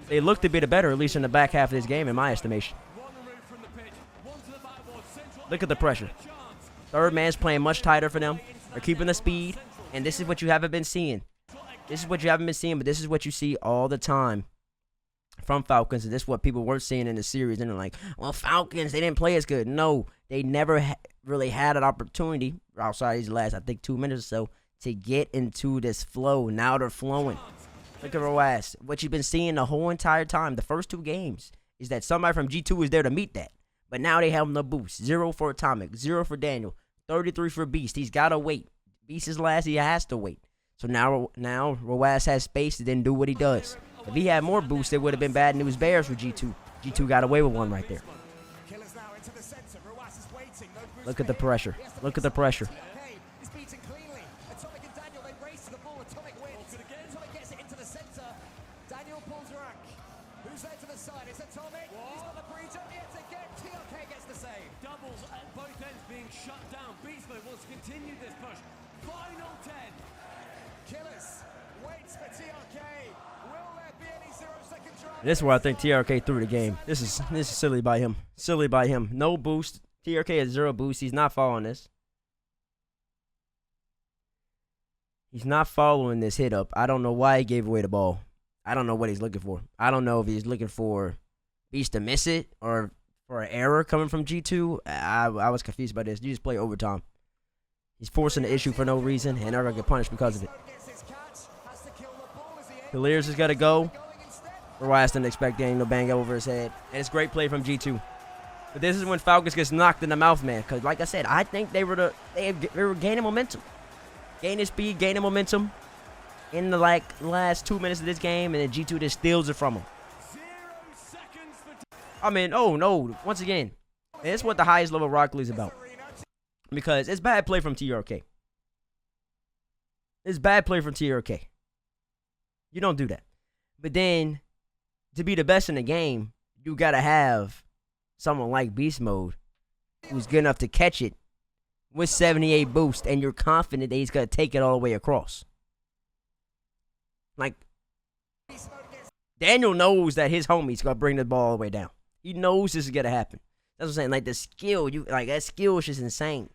They looked a bit better, at least in the back half of this game, in my estimation. Look at the pressure. Third man's playing much tighter for them. They're keeping the speed. And this is what you haven't been seeing. This is what you haven't been seeing, but this is what you see all the time from Falcons. And this is what people weren't seeing in the series. And they're like, well, Falcons, they didn't play as good. No, they never really had an opportunity outside these last, I think, 2 minutes or so to get into this flow. Now they're flowing. Look at Rawaz. What you've been seeing the whole entire time, the first 2 games, is that somebody from G2 is there to meet that. But now they have no boost. 0 for Atomic, 0 for Daniel, 33 for Beast. He's got to wait. Beast is last. He has to wait. So now Roaz has space to then do what he does. If he had more boost, it would have been bad news bears for G2. G2 got away with one right there. Look at the pressure. Look at the pressure. He's beaten cleanly. Atomic and Daniel, they race to the ball. Atomic wins. Atomic gets it into the center. Daniel pulls rank. Who's there to the side? It's Atomic. He's got the pre-jump yet again. TRK gets the save. Doubles at both ends being shut down. Beast Mode wants to continue this push. Final 10. Killers waits for TRK. Will there be any 0-second drive? This is where I think TRK threw the game. This is silly by him. Silly by him. No boost. TRK has 0 boost. He's not following this. He's not following this hit up. I don't know why he gave away the ball. I don't know what he's looking for. I don't know if he's looking for Beast to miss it or for an error coming from G2. I was confused by this. You just play overtime. He's forcing the issue for no reason, and they're going to get punished because of it. Hilliers has got to go. Roaz didn't expect Daniel to bang over his head. And it's great play from G2. But this is when Falcons gets knocked in the mouth, man. Because, like I said, I think they were gaining momentum. Gaining speed, gaining momentum in the, last 2 minutes of this game. And then G2 just steals it from them. I mean, oh, no. Once again, it's what the highest level Rocket League is about. Because it's bad play from TRK. It's bad play from TRK. You don't do that. But then, to be the best in the game, you got to have someone like Beast Mode who's good enough to catch it with 78 boost, and you're confident that he's going to take it all the way across. Like, Daniel knows that his homie's going to bring the ball all the way down. He knows this is going to happen. That's what I'm saying. Like, the skill, that skill is just insane.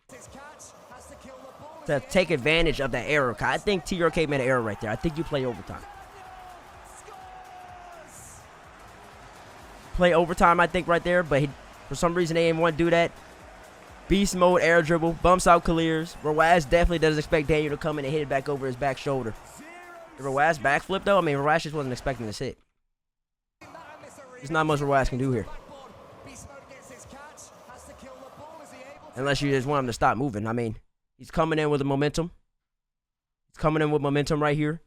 To take advantage of that error. I think TRK made an error right there. I think you play overtime. Play overtime, I think, right there. But for some reason, they didn't want to do that. Beast Mode, air dribble, bumps out Clears. Roaz definitely doesn't expect Daniel to come in and hit it back over his back shoulder. The Roaz backflip, though, I mean, Roaz just wasn't expecting this hit. There's not much Roaz can do here. Unless you just want him to stop moving. I mean, he's coming in with the momentum. He's coming in with momentum right here.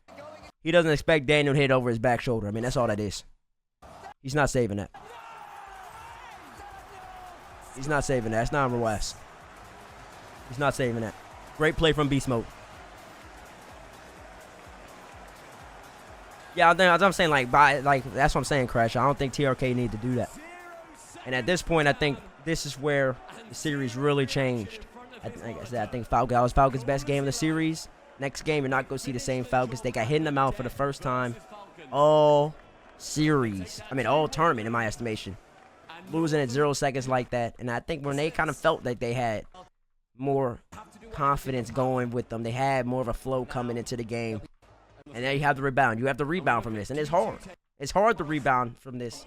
He doesn't expect Daniel to hit over his back shoulder. I mean, that's all that is. He's not saving that. He's not saving that. It's not Roaz. He's not saving that. Great play from Beast Mode. Yeah, I'm saying, that's what I'm saying, Crash. I don't think TRK need to do that. And at this point, I think this is where the series really changed. Like I said, I think that was Falcons' best game of the series. Next game, you're not going to see the same Falcons. They got hit in the mouth for the first time all series. I mean, all tournament, in my estimation. Losing at 0 seconds like that. And I think when they kind of felt like they had more confidence going with them, they had more of a flow coming into the game. And then you have the rebound. You have to rebound from this. And it's hard. It's hard to rebound from this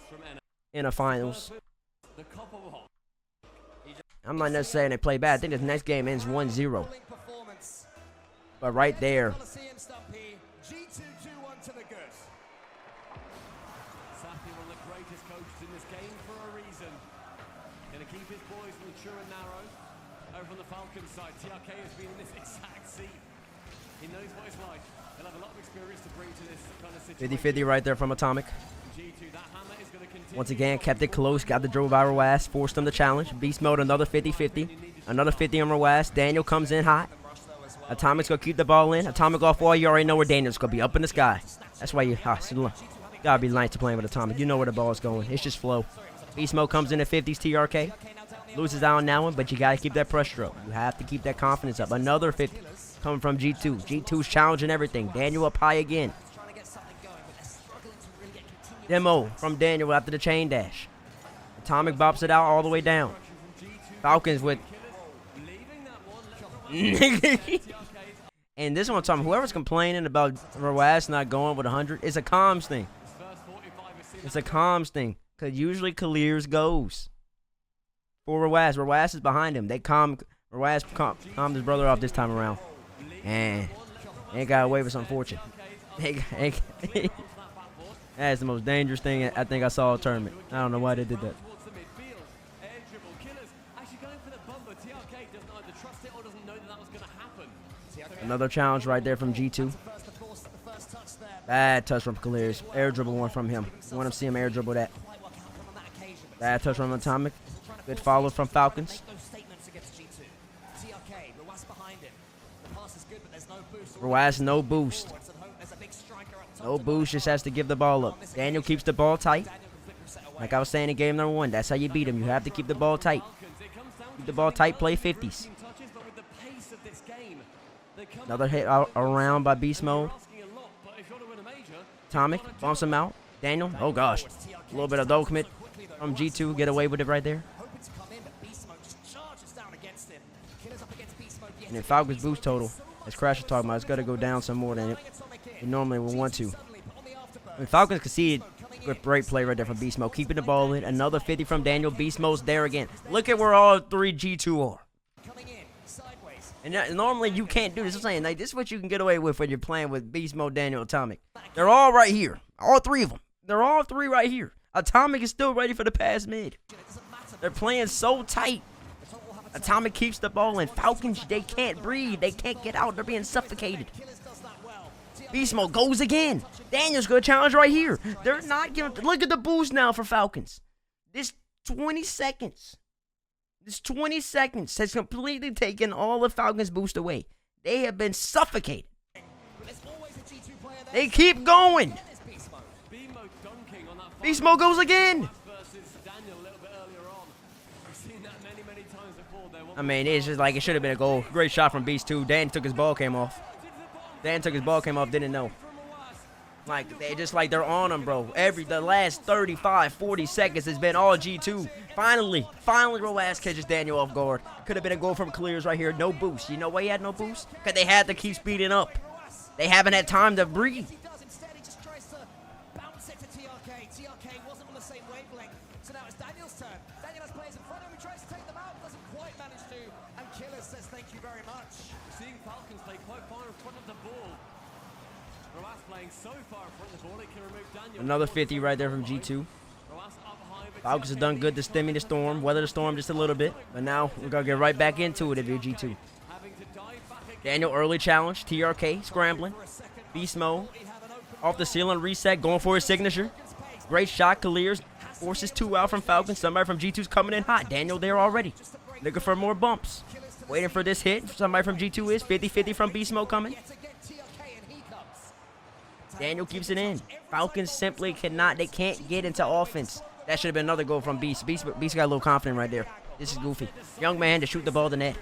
in a finals. I'm not necessarily saying they play bad. I think this next game ends 1-0. But right there. Keep his boys mature and narrow. Over on the Falcons side, TRK has been in this exact seat. He knows what it's like. He'll have a lot of experience to bring to this kind of situation. 50-50 right there from Atomic. G2, that hammer is going to continue. Once again, kept it close. Got the dribble by Roaz. Forced him to challenge. Beast Mode, another 50-50. Another 50 on Roaz. Daniel comes in hot. Atomic's going to keep the ball in. Atomic off wall. You already know where Daniel's going to be. Up in the sky. That's why you got to be nice to playing with Atomic. You know where the ball is going. It's just flow. Beast Mode comes in at 50s, TRK. Loses out on that one, but you got to keep that pressure up. You have to keep that confidence up. Another 50 coming from G2. G2's challenging everything. Daniel up high again. Demo from Daniel after the chain dash. Atomic bops it out all the way down. Falcons with... And this one I'm talking, whoever's complaining about Roaz not going with 100, it's a comms thing. It's a comms thing. Because usually Clears goes for Roaz. Roaz is behind him. Roaz calmed his brother off this time around. And ain't got away with some fortune. That's the most dangerous thing I think I saw in a tournament. I don't know why they did that. Another challenge right there from G2. Bad touch from Clears. Air dribble one from him. You want to see him air dribble that. Bad touch from Atomic. Good follow from Falcons. Ruaz, no boost. No boost, just has to give the ball up. Daniel keeps the ball tight. Like I was saying in game number 1, that's how you beat him. You have to keep the ball tight. Keep the ball tight, play 50s. Another hit around by Beast Mode. Atomic bumps him out. Daniel, oh gosh. A little bit of double commit from G2. Get away with it right there. And then Falcons boost total, as Crash was talking about, it's got to go down some more than it normally would want to. I mean, Falcons conceded. Great play right there from Beast Mode. Keeping the ball in. Another 50 from Daniel. Beast Mode's there again. Look at where all 3 G2 are. And normally you can't do this. I'm saying, like, this is what you can get away with when you're playing with Beast Mode, Daniel, Atomic. They're all right here. All 3 of them. They're all 3 right here. Atomic is still ready for the pass mid. They're playing so tight. Atomic keeps the ball in. Falcons, they can't breathe. They can't get out. They're being suffocated. Beast Mode goes again. Daniel's going to challenge right here. They're not giving. Look at the boost now for Falcons. This 20 seconds. This 20 seconds has completely taken all of Falcons' boost away. They have been suffocated. They keep going. Beast Mode goes again. I mean, it's just like it should have been a goal. Great shot from Beast 2. Dan took his ball, came off. Didn't know. Like, they're on him, bro. The last 35, 40 seconds has been all G2. Finally, Ruaz catches Daniel off guard. Could have been a goal from Clears right here. No boost. You know why he had no boost? Because they had to keep speeding up. They haven't had time to breathe. Another 50 right there from G2. Falcons have done good to stemming the storm, weather the storm just a little bit, but now we're going to get right back into it if you're G2. Daniel early challenge, TRK scrambling, Beast Mode, off the ceiling, reset, going for his signature. Great shot, Clears, forces 2 out from Falcons. Somebody from G2's coming in hot. Daniel there already, looking for more bumps. Waiting for this hit, somebody from G2 is, 50-50 from Beast Mode coming. Daniel keeps it in. Falcons simply they can't get into offense. That should have been another goal from Beast. Beast got a little confident right there. This is goofy. Young man to shoot the ball to net.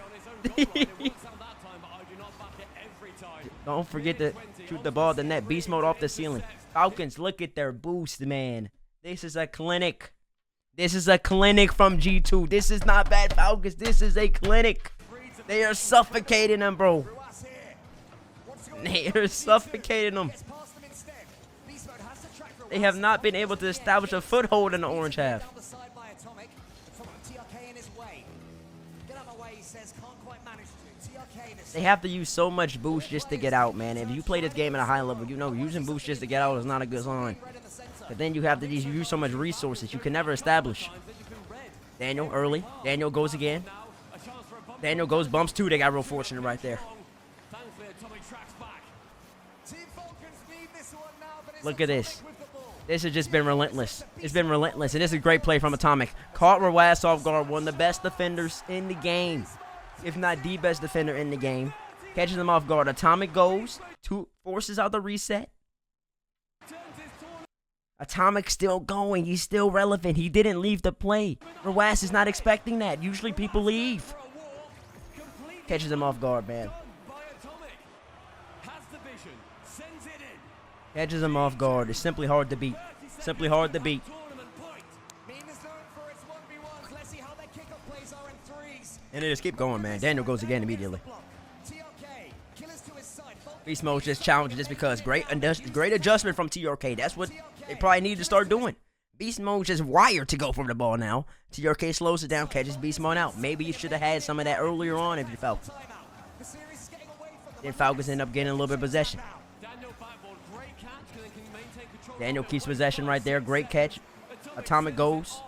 Don't forget to shoot the ball to net. Beast Mode off the ceiling. Falcons, look at their boost, man. This is a clinic. This is a clinic from G2. This is not bad Falcons. This is a clinic. They are suffocating them, bro. They are suffocating them. They have not been able to establish a foothold in the orange half. They have to use so much boost just to get out, man. If you play this game at a high level, you know using boost just to get out is not a good sign. But then you have to use so much resources you can never establish. Daniel early. Daniel goes again. Daniel goes, bumps 2. They got real fortunate right there. Look at this. This has just been relentless. It's been relentless. And this is a great play from Atomic. Caught Ruaz off guard. One of the best defenders in the game. If not the best defender in the game. Catches him off guard. Atomic goes. Forces out the reset. Atomic still going. He's still relevant. He didn't leave the play. Ruaz is not expecting that. Usually people leave. Catches him off guard, man. Catches him off guard. It's simply hard to beat. Simply hard to beat. And they just keep going, man. Daniel goes again immediately. Beast Mode just challenging just because. Great adjustment from TRK. That's what they probably need to start doing. Beast Mode just wired to go for the ball now. TRK slows it down, catches Beast Mode out. Maybe you should have had some of that earlier on if you felt. Then Falcons end up getting a little bit of possession. Daniel keeps possession right there. Great catch. Atomic goes.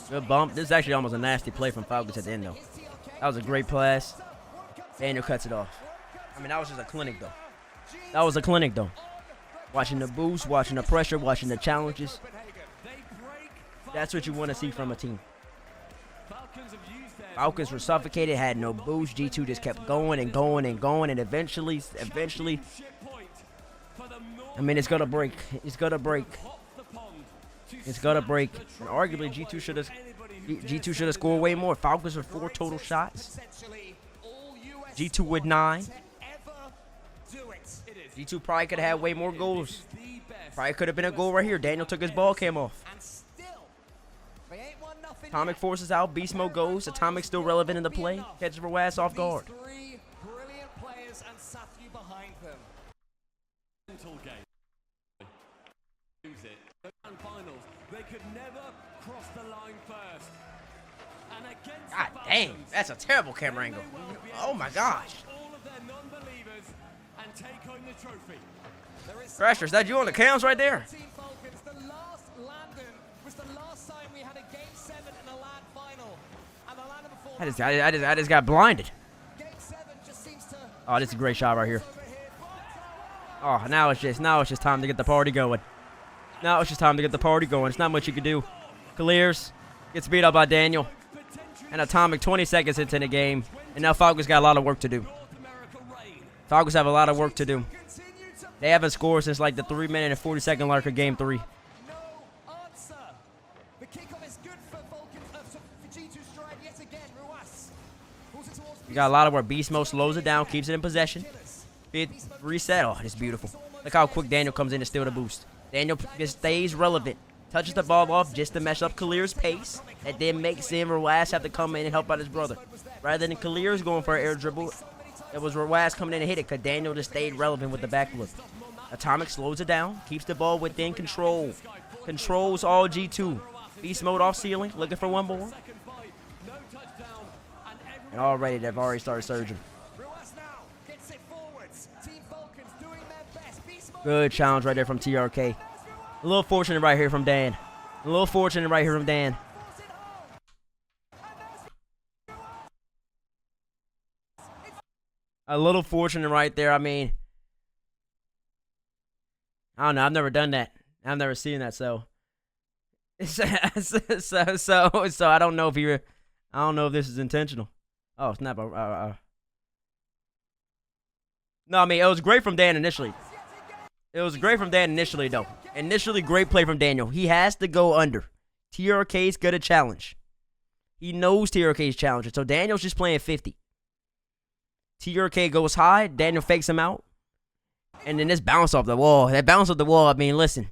Good bump. This is actually almost a nasty play from Falcons at the end, though. That was a great pass. Daniel cuts it off. I mean, that was just a clinic, though. That was a clinic, though. Watching the boost, watching the pressure, watching the challenges. That's what you want to see from a team. Falcons were suffocated, had no boost. G2 just kept going and going and going, and eventually, I mean, it's gonna break. It's gonna break. It's gonna break. And arguably, G2 should have scored way more. Falcons with 4 total shots. G2 with 9. G2 probably could have had way more goals. Probably could have been a goal right here. Daniel took his ball cam off. Atomic forces out. Beast mode goes. Atomic still relevant in the play. Catches Rawas off guard. God dang, that's a terrible camera angle. Oh my gosh. Pressure, is that you on the cams right there? I just got blinded. Oh, this is a great shot right here. Oh, now it's just time to get the party going. Now it's just time to get the party going. It's not much you can do. Clears, gets beat up by Daniel. And Atomic 20 seconds into the game. And now Falcons got a lot of work to do. Falcons have a lot of work to do. They haven't scored since like the 3-minute and 40-second mark of game 3. You got a lot of where Beast Mode slows it down, keeps it in possession. Reset. Oh, it's beautiful. Look how quick Daniel comes in to steal the boost. Daniel just stays relevant. Touches the ball off just to mess up Khalir's pace. That then makes him Rawas have to come in and help out his brother. Rather than Khalir's going for an air dribble, it was Rawas coming in and hit it because Daniel just stayed relevant with the backflip. Atomic slows it down, keeps the ball within control. Controls all G2. Beast Mode off ceiling, looking for one more. And already, they've already started surging. Good challenge right there from TRK. A little fortunate right here from Dan. A little fortunate right here from Dan. A little fortunate right there. I mean, I don't know. I've never done that. I've never seen that. So I don't know if you're. I don't know if this is intentional. Oh snap! No, I mean it was great from Dan initially. It was great from Dan initially, though. Initially, great play from Daniel. He has to go under. TRK's good at challenge. He knows TRK's challenging. So Daniel's just playing 50. TRK goes high. Daniel fakes him out. And then this bounce off the wall. That bounce off the wall, I mean, listen.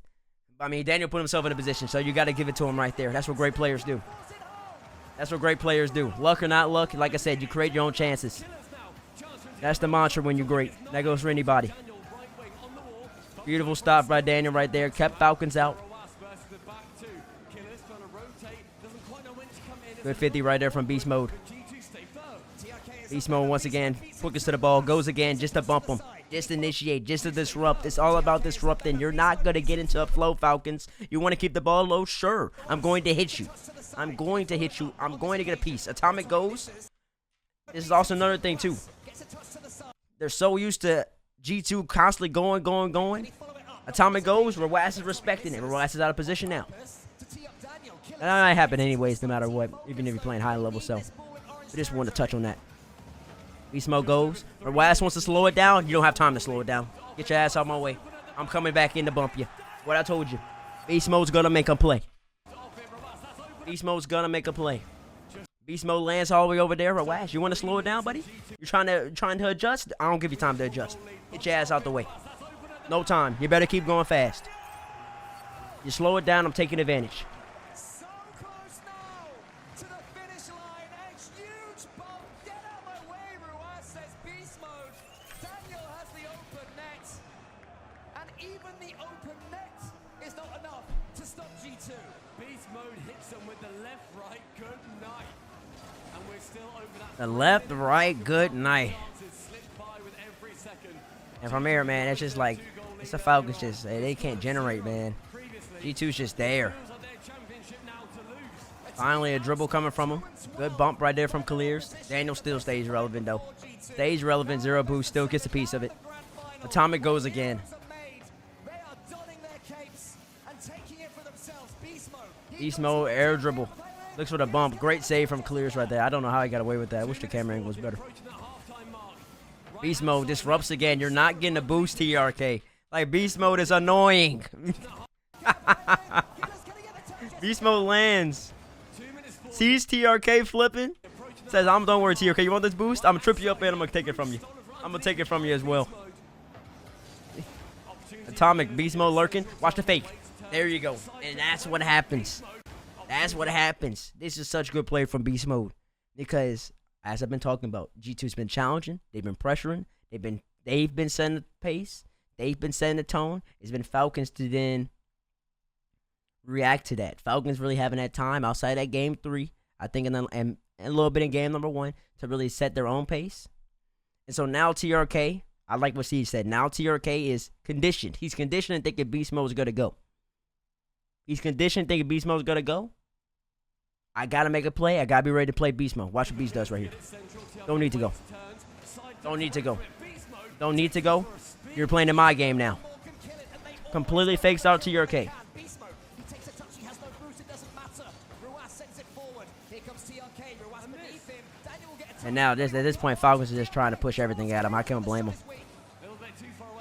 I mean, Daniel put himself in a position, so you got to give it to him right there. That's what great players do. That's what great players do. Luck or not luck, like I said, you create your own chances. That's the mantra when you're great. That goes for anybody. Beautiful stop by Daniel right there. Kept Falcons out. Good 50 right there from Beast Mode. Beast Mode once again. Quickest to the ball. Goes again just to bump him. Just initiate. Just to disrupt. It's all about disrupting. You're not going to get into a flow, Falcons. You want to keep the ball low? Sure. I'm going to hit you. I'm going to hit you. I'm going to get a piece. Atomic goes. This is also another thing, too. They're so used to G2 constantly going. Atomic goes. Rawas is respecting it. Rawas is out of position now. And that might happen anyways, no matter what, even if you're playing high level. So, I just wanted to touch on that. Beast Mode goes. Rawas wants to slow it down. You don't have time to slow it down. Get your ass out my way. I'm coming back in to bump you. What I told you. Beast Mode's gonna make a play. Beast Mode's gonna make a play. Beast Mode lands all the way over there. Rawas, you want to slow it down, buddy? You're trying to adjust? I don't give you time to adjust. Get your ass out the way. No time. You better keep going fast. You slow it down, I'm taking advantage. So close now to the finish line. A huge bump. Get out my way, Rawas, says Beast Mode. Daniel has the open net. And even the open net is not enough to stop G2. Beast Mode hits him with the left, right, good night. And we're still over that. The left, right, good night. And from here, man, it's just like, it's the Falcons they can't generate, man. G2's just there. Finally, a dribble coming from him. Good bump right there from Clears. Daniel still stays relevant, though. Stays relevant. Zero boost. Still gets a piece of it. Atomic goes again. Beast mode, air dribble. Looks for the bump. Great save from Clears right there. I don't know how he got away with that. I wish the camera angle was better. Beast mode disrupts again. You're not getting a boost, TRK. Like, beast mode is annoying. Beast mode lands. Sees TRK flipping. Says, don't worry, TRK. You want this boost? I'm going to trip you up and I'm going to take it from you. I'm going to take it from you as well. Atomic, beast mode lurking. Watch the fake. There you go. And that's what happens. That's what happens. This is such good play from beast mode. Because, as I've been talking about, G2's been challenging. They've been pressuring. They've been setting the pace. They've been setting the tone. It's been Falcons to then react to that. Falcons really haven't had time outside that game 3, I think, and a little bit in game number 1 to really set their own pace. And so now TRK, I like what Steve said. Now TRK is conditioned. He's conditioned and thinking beast mode is going to go. He's conditioned thinking beast mode is going to go. I got to make a play. I got to be ready to play beast mode. Watch what beast does right here. Don't need to go. Don't need to go. Don't need to go. You're playing in my game now. Completely fakes out TRK. And now, at this point, Falcons are just trying to push everything at him. I can't blame them.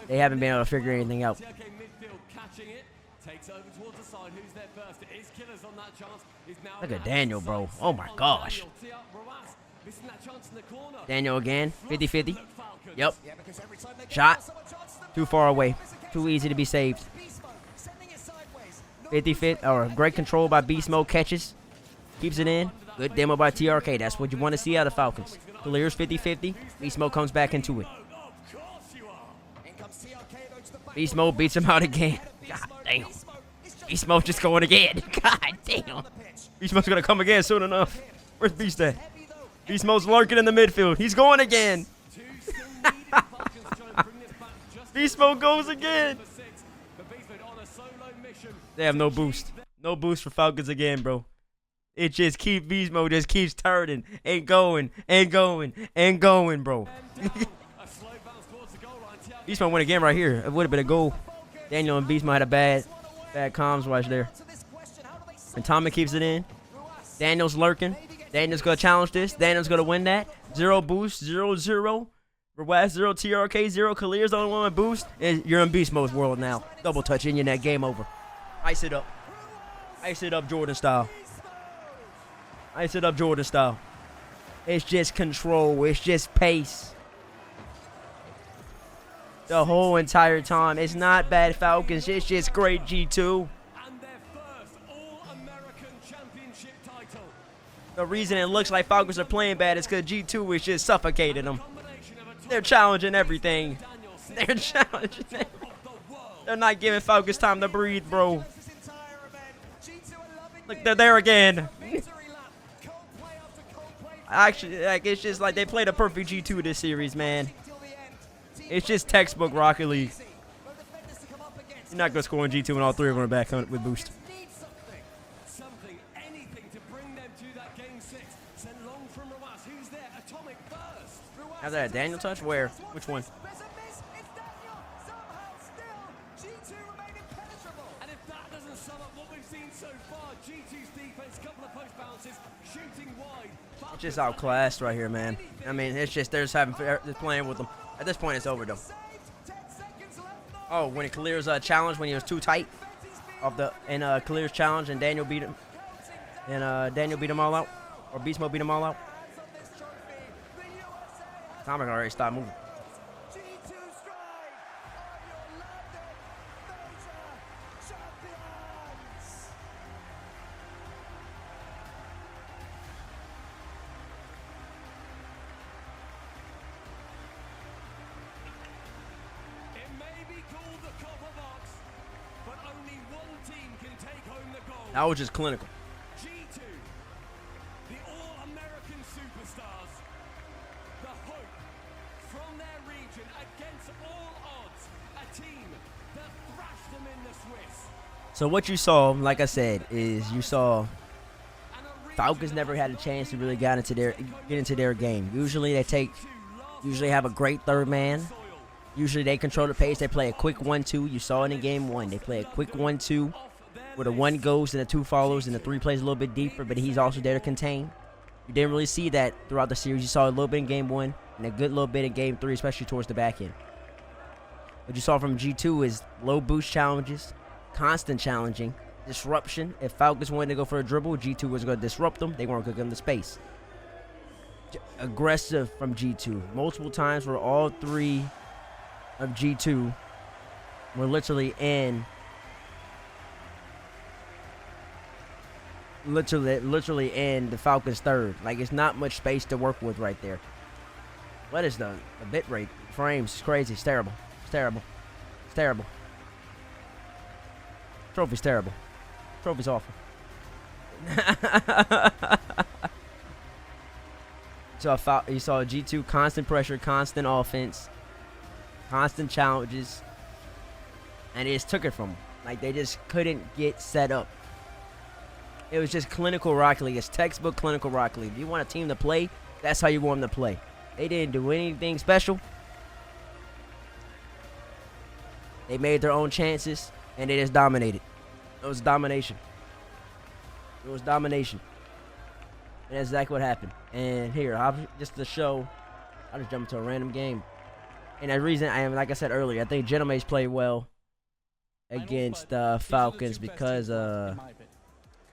They haven't been able to figure anything out. Look at Daniel, bro. Oh, my gosh. Daniel again. 50-50. Yep. Shot. Too far away. Too easy to be saved. 50-50. Or great control by beast mode. Catches. Keeps it in. Good demo by TRK. That's what you want to see out of Falcons. Clears 50-50. Beast mode comes back into it. Beast mode beats him out again. God damn. Beast mode just going again. God damn. Beast mode's going to come again soon enough. Where's Beast at? Beast mode's lurking in the midfield. He's going again. Beast mode goes again. They have no boost. No boost for Falcons again, bro. It just beast mode just keeps turning and going and going and going, bro. Beast mode win again right here. It would have been a goal. Daniel and beast mode had a bad comms watch there. And Tommy keeps it in. Daniel's lurking. Daniel's gonna challenge this. Daniel's gonna win that. 0 boost, 0-0. Rawaz 0, TRK 0. Khalir's the only one with boost. And you're in beast mode's world now. Double touch in your net. Game over. Ice it up. Ice it up Jordan style. Ice it up Jordan style. It's just control. It's just pace. The whole entire time. It's not bad Falcons. It's just great G2. And their first All-American Championship title. The reason it looks like Falcons are playing bad is because G2 is just suffocating them. They're challenging everything. They're challenging everything. They're not giving Falcons time to breathe, bro. Look, they're there again. Actually, like, it's just like they played a perfect G2 this series, man. It's just textbook Rocket League. You're not going to score in G2 when all 3 of them are back with boost. Something, anything to bring them to that game 6. Send long from Rawaz. Who's there? Atomic first. How's that a Daniel touch? Where? Which one? And if that doesn't sum up what we've seen so far, G2's defense, couple of post bounces, shooting wide. It's just outclassed right here, man. I mean, it's just they're just playing with them. At this point, it's over, though. Oh, when it clears a challenge when he was too tight clears challenge and Daniel beat him. And Daniel beat him all out. Or Beast Mode beat him all out. Atomic already stopped moving. That was just clinical. G2, the All-American superstars, the hope from their region against all odds, a team that thrashed them in the Swiss. So what you saw, like I said, is you saw Falcons never had a chance to really get into their game. Usually they have a great third man. Usually they control the pace. They play a quick 1-2. You saw it in game 1. They play a quick 1-2 where the 1 goes and the 2 follows and the 3 plays a little bit deeper, but he's also there to contain. You didn't really see that throughout the series. You saw a little bit in game 1 and a good little bit in game 3, especially towards the back end. What you saw from G2 is low boost challenges, constant challenging, disruption. If Falcons wanted to go for a dribble, G2 was going to disrupt them. They weren't going to give them the space. Aggressive from G2. Multiple times where all 3 of G2 were literally in the Falcons' third. Like, it's not much space to work with right there. What is the bit rate? Frames is crazy. It's terrible. It's terrible. It's terrible. Trophy's terrible. Trophy's awful. You saw G2 constant pressure, constant offense, constant challenges, and it just took it from them. Like, they just couldn't get set up. It was just clinical Rocket League. It's textbook clinical Rocket League. If you want a team to play, that's how you want them to play. They didn't do anything special. They made their own chances, and they just dominated. It was domination. It was domination. And that's exactly what happened. And here, just to show, I'll just jump into a random game. And the reason like I said earlier, I think Gentlemates played well against Falcons because Okay.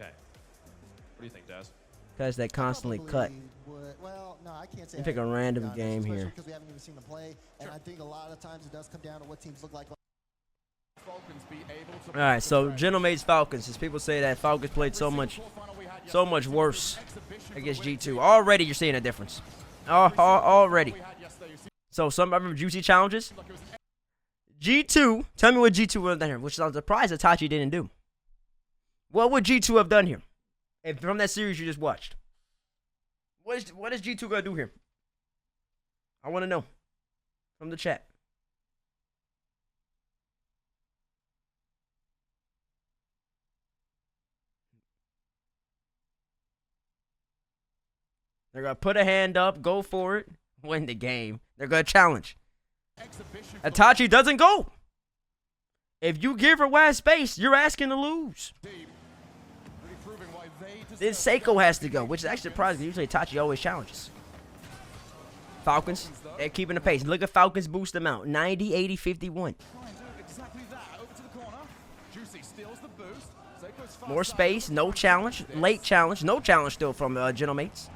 What do you think, Daz? because they constantly cut. Well, no, I can't say. Let me pick a random game here. Because we haven't even seen them play, and I think a lot of times it does come down to what teams look like. All right, so Gentlemates Falcons. As people say that Falcons played so much worse against G2. Already you're seeing a difference. Already. So some of them juicy challenges. G2, tell me what G2 would have done here, which I'm surprised Itachi didn't do. What would G2 have done here? If from that series you just watched. What is G2 going to do here? I want to know from the chat. They're going to put a hand up, go for it, win the game. They're going to challenge. Itachi doesn't go. If you give her wide space, you're asking to lose. Then Seiko has to go, which is actually surprising. Usually Itachi always challenges. Falcons, they're keeping the pace. Look at Falcons boost them out. 90, 80, 51. More space, no challenge. Late challenge, no challenge still from Gentlemates.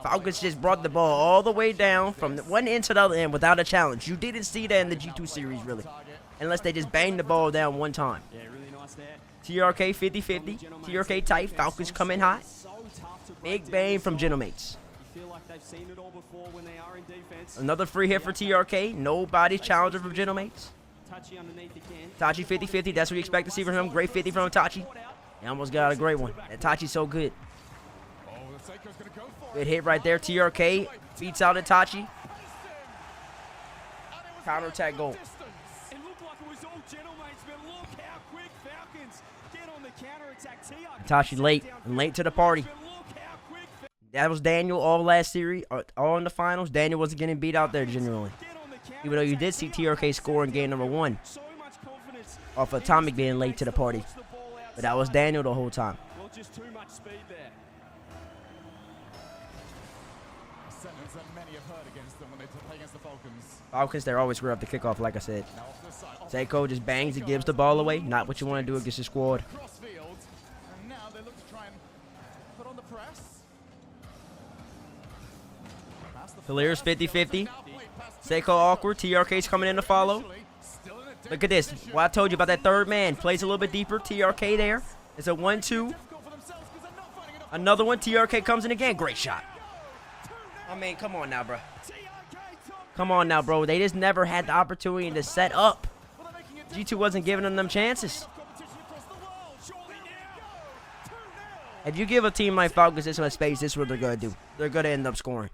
Falcons just brought the ball all the way down from one end to the other end without a challenge. You didn't see that in the G2 series, really. Unless they just banged the ball down one time. TRK 50-50. TRK tight. Falcons come in hot. Big bang from Gentlemates. Another free hit for TRK. Nobody challenger from Gentlemates. Itachi 50-50. That's what you expect to see from him. Great 50 from Itachi. He almost got a great one. Itachi's so good. Good hit right there. TRK beats out Itachi. Counterattack goal. Itachi late to the party. That was Daniel all last series, all in the finals. Daniel wasn't getting beat out there generally. Even though you did see TRK score in game number 1 off Atomic being late to the party. But that was Daniel the whole time. Falcons, they're always screw up the kickoff, like I said. Seiko just bangs and gives the ball away. Not what you want to do against your squad. Hilaire's 50-50. Seiko awkward. TRK's coming in to follow. Look at this. What I told you about that third man. Plays a little bit deeper. TRK there. It's a 1-2. Another one. TRK comes in again. Great shot. I mean, come on now, bro. Come on now, bro. They just never had the opportunity to set up. G2 wasn't giving them chances. If you give a team like Falcons this much space, this is what they're going to do. They're going to end up scoring.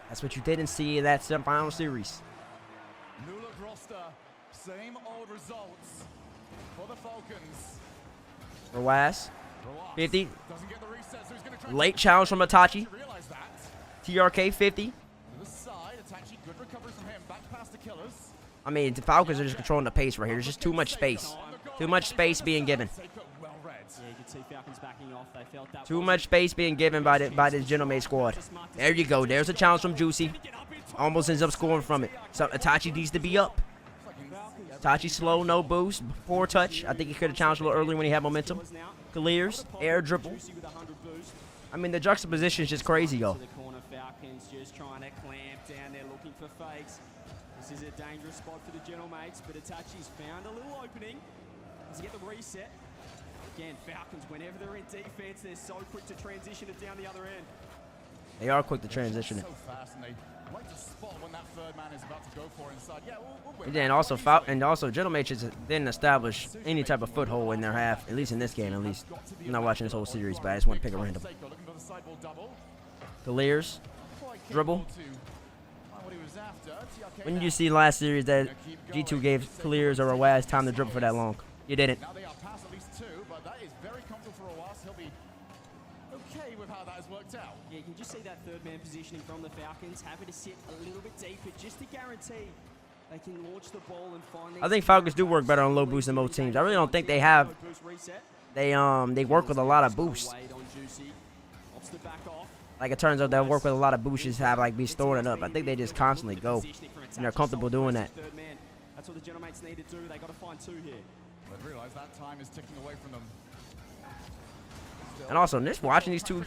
That's what you didn't see in that final series. New look roster, same old results for the Falcons. For Waz. 50. Late challenge from Itachi. TRK 50. I mean, the Falcons are just controlling the pace right here. There's just too much space. Too much space being given. Too much space being given by this Gentlemates squad. There you go. There's a challenge from Juicy. Almost ends up scoring from it. So Itachi needs to be up. Itachi slow, no boost, poor touch. I think he could have challenged a little earlier when he had momentum. Clears, air dribble. I mean, the juxtaposition is just crazy, yo. Falcons just trying to clamp down. They're looking for fakes. This is a dangerous spot for the Gentlemates, but Itachi's found a little opening. Does he get the reset? Again, Falcons, whenever they're in defense, they're so quick to transition it down the other end. They are quick to transition it. So fast, and they like to spot when that third man is about to go for inside. Yeah, we'll win. And also, Gentlemates didn't establish any type of foothold in their half, at least in this game, at least. I'm not watching this whole series, but I just want to pick a random. Clears, dribble. When did you see last series that G2 gave Clears or Rawaz time to dribble for that long? You didn't. Now they are past at least two, but that is very comfortable for Rawaz. He'll be okay with how that has worked out. Yeah, you can just see that third man positioning from the Falcons. Happy to sit a little bit deeper just to guarantee they can launch the ball and find. I think Falcons do work better on low boost than most teams. I really don't think they have. They work with a lot of boosts. Like, it turns out they'll work with a lot of boosts, have like be storing it up. I think they just constantly go, and they're comfortable doing that. That's what the Gentlemates need to do. They got to find two here. They realize that time is ticking away from them. And also, just watching these two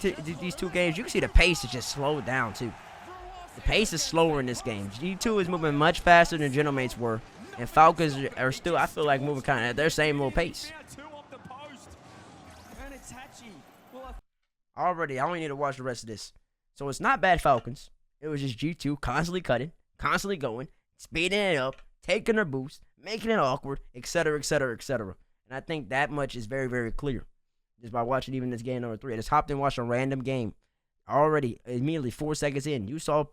games, you can see the pace is just slowed down too. The pace is slower in this game. G2 is moving much faster than Gentlemates were, and Falcons are still, I feel like, moving kind of at their same little pace. Already, I only need to watch the rest of this. So it's not bad Falcons. It was just G2 constantly cutting, constantly going, speeding it up, taking their boost, making it awkward, etc., etc., etc. And I think that much is very, very clear just by watching even this game number 3. I just hopped in and watched a random game. Already, immediately 4 seconds in, you saw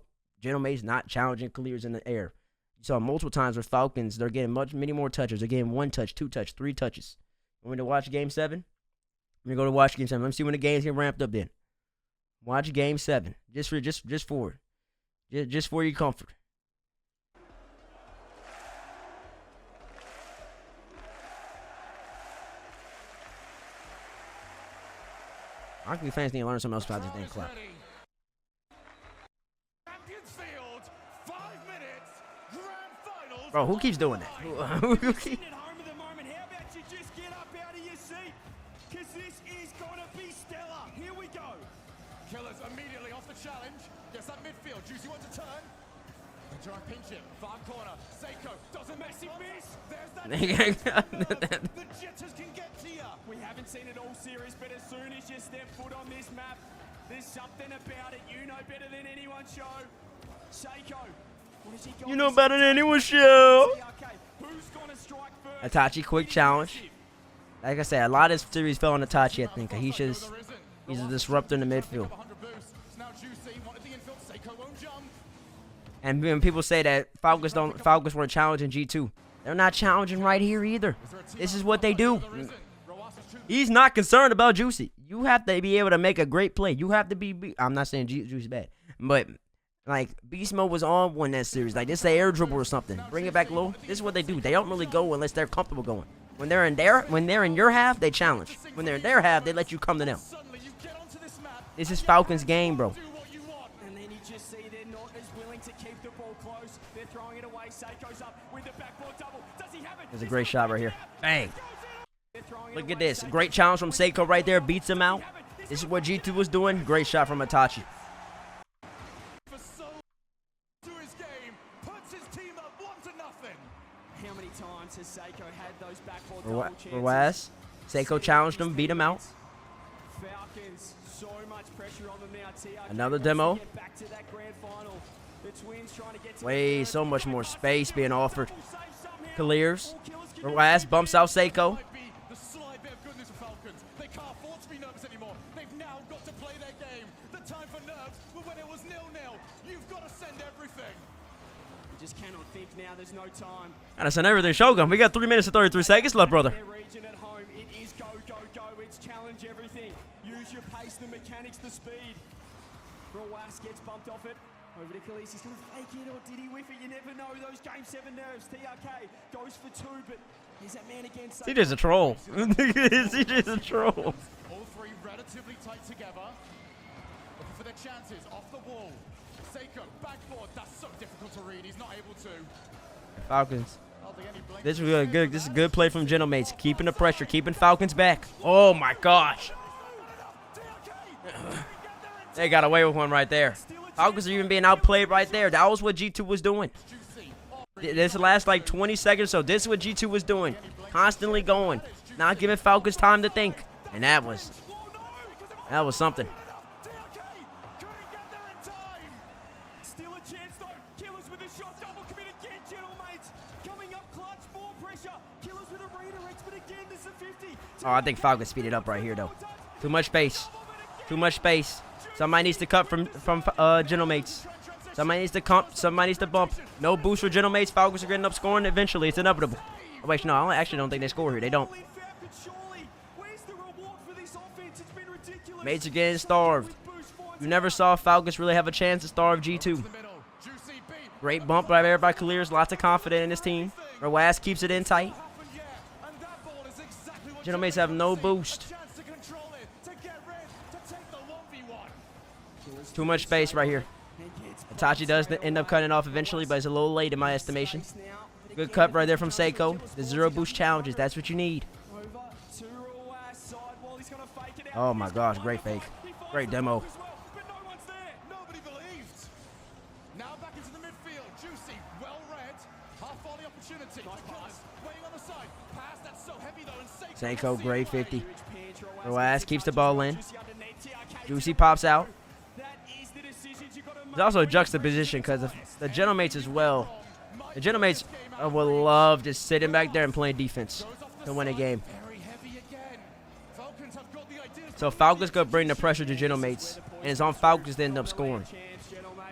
Gentlemates not challenging Clears in the air. You saw multiple times with Falcons, they're getting many more touches. They're getting 1 touch, 2 touch, 3 touches. Want me to watch Game 7? I'm going to go to watch Game 7. Let me see when the games get ramped up then. Watch Game 7. Just for your comfort. Hockey fans need to learn something else about this damn clap. Bro, who keeps doing that? Killers immediately off the challenge. Gets that midfield. Juicy wants to turn. They try and pinch it. Far corner. Seiko doesn't massive miss. There's that. The jitters can get to you. We haven't seen it all series, but as soon as you step foot on this map, there's something about it. You know better than anyone, Show. Seiko. What has he got? You know better than anyone, Show. Who's gonna strike first? Itachi, quick challenge. Like I said, a lot of this series fell on Itachi, I think. He's a disruptor in the midfield. And when people say that Falcons weren't challenging G2, they're not challenging right here either. This is what they do. He's not concerned about Juicy. You have to be able to make a great play. You have to be. I'm not saying Juicy's bad, but like Beast Mode was on one that series. Like this, air dribble or something. Bring it back low. This is what they do. They don't really go unless they're comfortable going. When they're in your half, they challenge. When they're in their half, they let you come to them. This is Falcons' game, bro. And then you just see they're not as willing to keep the ball close. They're throwing it away. Seiko's up with the backboard double. Does he have it? There's a great shot right here. Bang. Look at this. Great challenge from Seiko right there. Beats him out. This is what G2 was doing. Great shot from Itachi. How many times has Seiko had those backboard double chances? Rawaz. Seiko challenged him, beat him out. Falcons, so much pressure on them now. TRK Another demo. get back to that grand final. The Twins trying to get to Way so much more space being offered. Clears. Rawaz bumps out Seiko. The slight bit of goodness for Falcons. They can't afford to be nervous anymore. They've now got to play their game. The time for nerves was when it was 0-0. You've got to send everything. just cannot think now. There's no time. Gotta send everything, Shogun. We got 3 minutes and 33 seconds left, brother. Their region at home, it is go, go, go. It's challenge everything. Use your pace, the mechanics, the speed. Rawas gets bumped off it. Over to Khalees. He's going to fake it, or did he whiff it? You never know. Those Game 7 nerves. TRK goes for 2, but he's that man again. CJ's a troll. CJ's a troll. All three relatively tight together. Looking for their chances off the wall. Seiko, backboard. That's so difficult to read. He's not able to. Falcons. This is really good. This is a good play from Gentlemates. Keeping the pressure, keeping Falcons back. Oh my gosh. They got away with one right there. Falcons are even being outplayed right there. That was what G2 was doing. This last like 20 seconds, so this is what G2 was doing. Constantly going. Not giving Falcons time to think. And that was something. Still a chance though. Killers with a shot, double commit again, Gentlemates. Coming up clutch, more pressure. Killers with a redirect, but again, this is a 50. Oh, I think Falcons speed it up right here though. Too much space. Too much space. Somebody needs to cut from Gentlemates. Somebody needs to somebody needs to bump. No boost for Gentlemates. Falcons are getting up scoring eventually. It's inevitable. Oh, wait, no, I actually don't think they score here. They don't. Mates are getting starved. You never saw Falcons really have a chance to starve G2. Great bump right there by Clears. Lots of confidence in his team. Rawas keeps it in tight. Gentlemates have no boost. Too much space right here. Itachi does end up cutting off eventually, but it's a little late in my estimation. Good cut right there from Seiko. The zero boost challenges. That's what you need. Oh my gosh, great fake. Great demo. Nobody believed. Now back into the midfield. Juicy, well read. Half volley opportunity. Pass. Waiting on the side. Pass that's so heavy though. And Seiko, great 50. Rawas keeps the ball in. Juicy pops out. There's also a juxtaposition because the Gentlemates as well. The Gentlemates would love just sitting back there and playing defense to win a game. So Falcons gonna bring the pressure to Gentlemates, and it's on Falcons to end up scoring,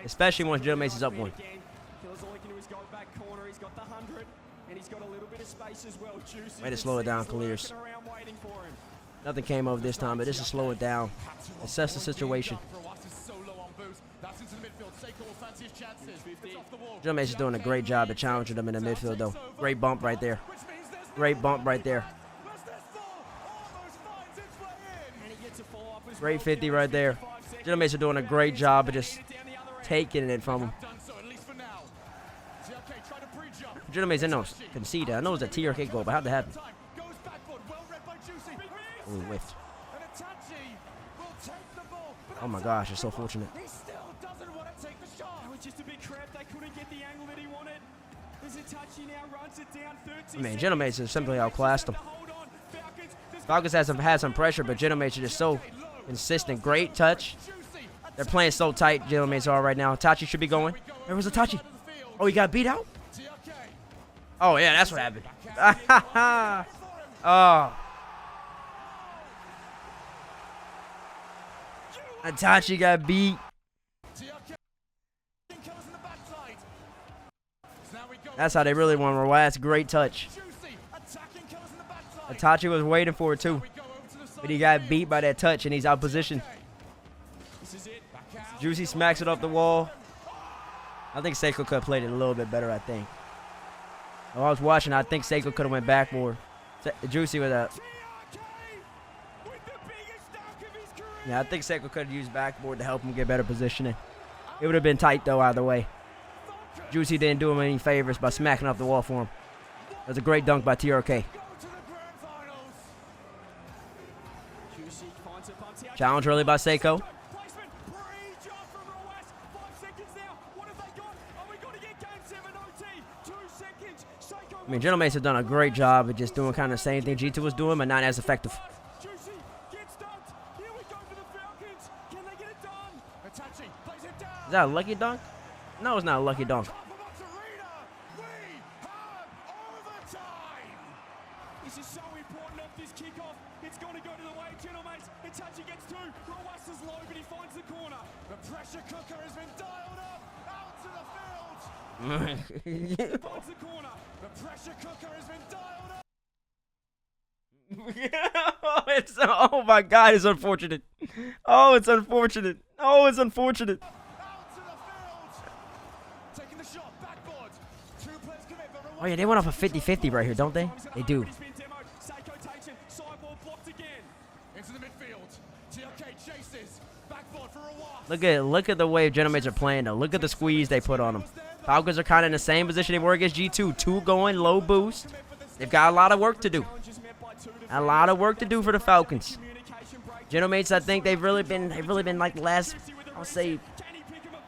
especially once Gentlemates is up one. Way to slow it down, Clears. Nothing came over this time, but this is slow it down. Assess the situation. Gentlemates is doing a great job of challenging them in the midfield, though. Great bump right there. Great bump right there. Great 50 right there. Gentlemates are doing a great job of just taking it from him. Gentlemates in those conceded. I know it was a TRK goal, but how'd that happen? Oh, we whiffed. Oh my gosh, it's so fortunate. I mean, Gentlemates have simply outclassed them. Falcons had some pressure, but Gentlemates are just so consistent. Great touch. They're playing so tight, Gentlemates are right now. Tachi should be going. There was a Tachi. Oh, he got beat out? Oh, yeah, that's what happened. Oh. Itachi got beat. That's how they really won. Rawas, great touch. Itachi was waiting for it too, but he got beat by that touch and he's out position. Juicy smacks it off the wall. I think Seiko could have played it a little bit better, I think. While I was watching, I think Seiko could have went backboard. Juicy with a... Yeah, I think Seiko could have used backboard to help him get better positioning. It would have been tight, though, either way. Juicy didn't do him any favors by smacking off the wall for him. That was a great dunk by TRK. Challenge early by Seiko. I mean, Gentlemates have done a great job of just doing kind of the same thing G2 was doing, but not as effective. Is that a lucky dunk? No, it's not a lucky dunk. This is so important off this kickoff. It's going to go to the way, Gentlemates. Itachi gets two. Rawas is low, but he finds the corner. The pressure cooker has been dialed up. Out to the field. Finds the corner. The pressure cooker has been dialed up. Oh my God, it's unfortunate. Oh, it's unfortunate. Oh, it's unfortunate. Out to the field. Taking the shot. Backboard. Two players commit, but Oh yeah, they went off a 50-50 right here, don't they? They do. Seiko takes it. Sideball blocked again. Into the midfield. TRK chases. Backboard for a walk. Look at the way Gentlemates are playing though. Look at the squeeze they put on them. Falcons are kind of in the same position they were against G2. 2 going, low boost. They've got a lot of work to do. A lot of work to do for the Falcons. Gentlemates, I think they've really been like the last, I'll say,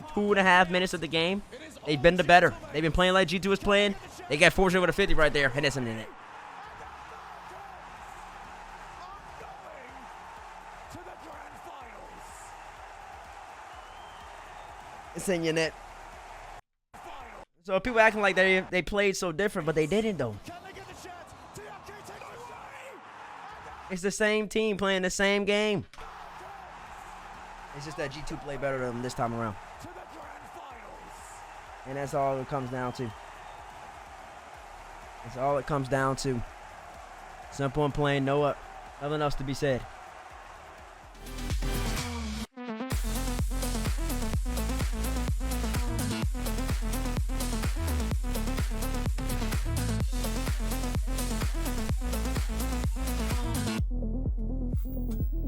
2.5 minutes of the game. They've been the better. They've been playing like G2 was playing. They got fortunate with a 50 right there, and it's in it. It's in your net. So people acting like they played so different, but they didn't though. It's the same team playing the same game. It's just that G2 played better than them this time around. And that's all it comes down to. That's all it comes down to. Simple and plain, nothing else to be said.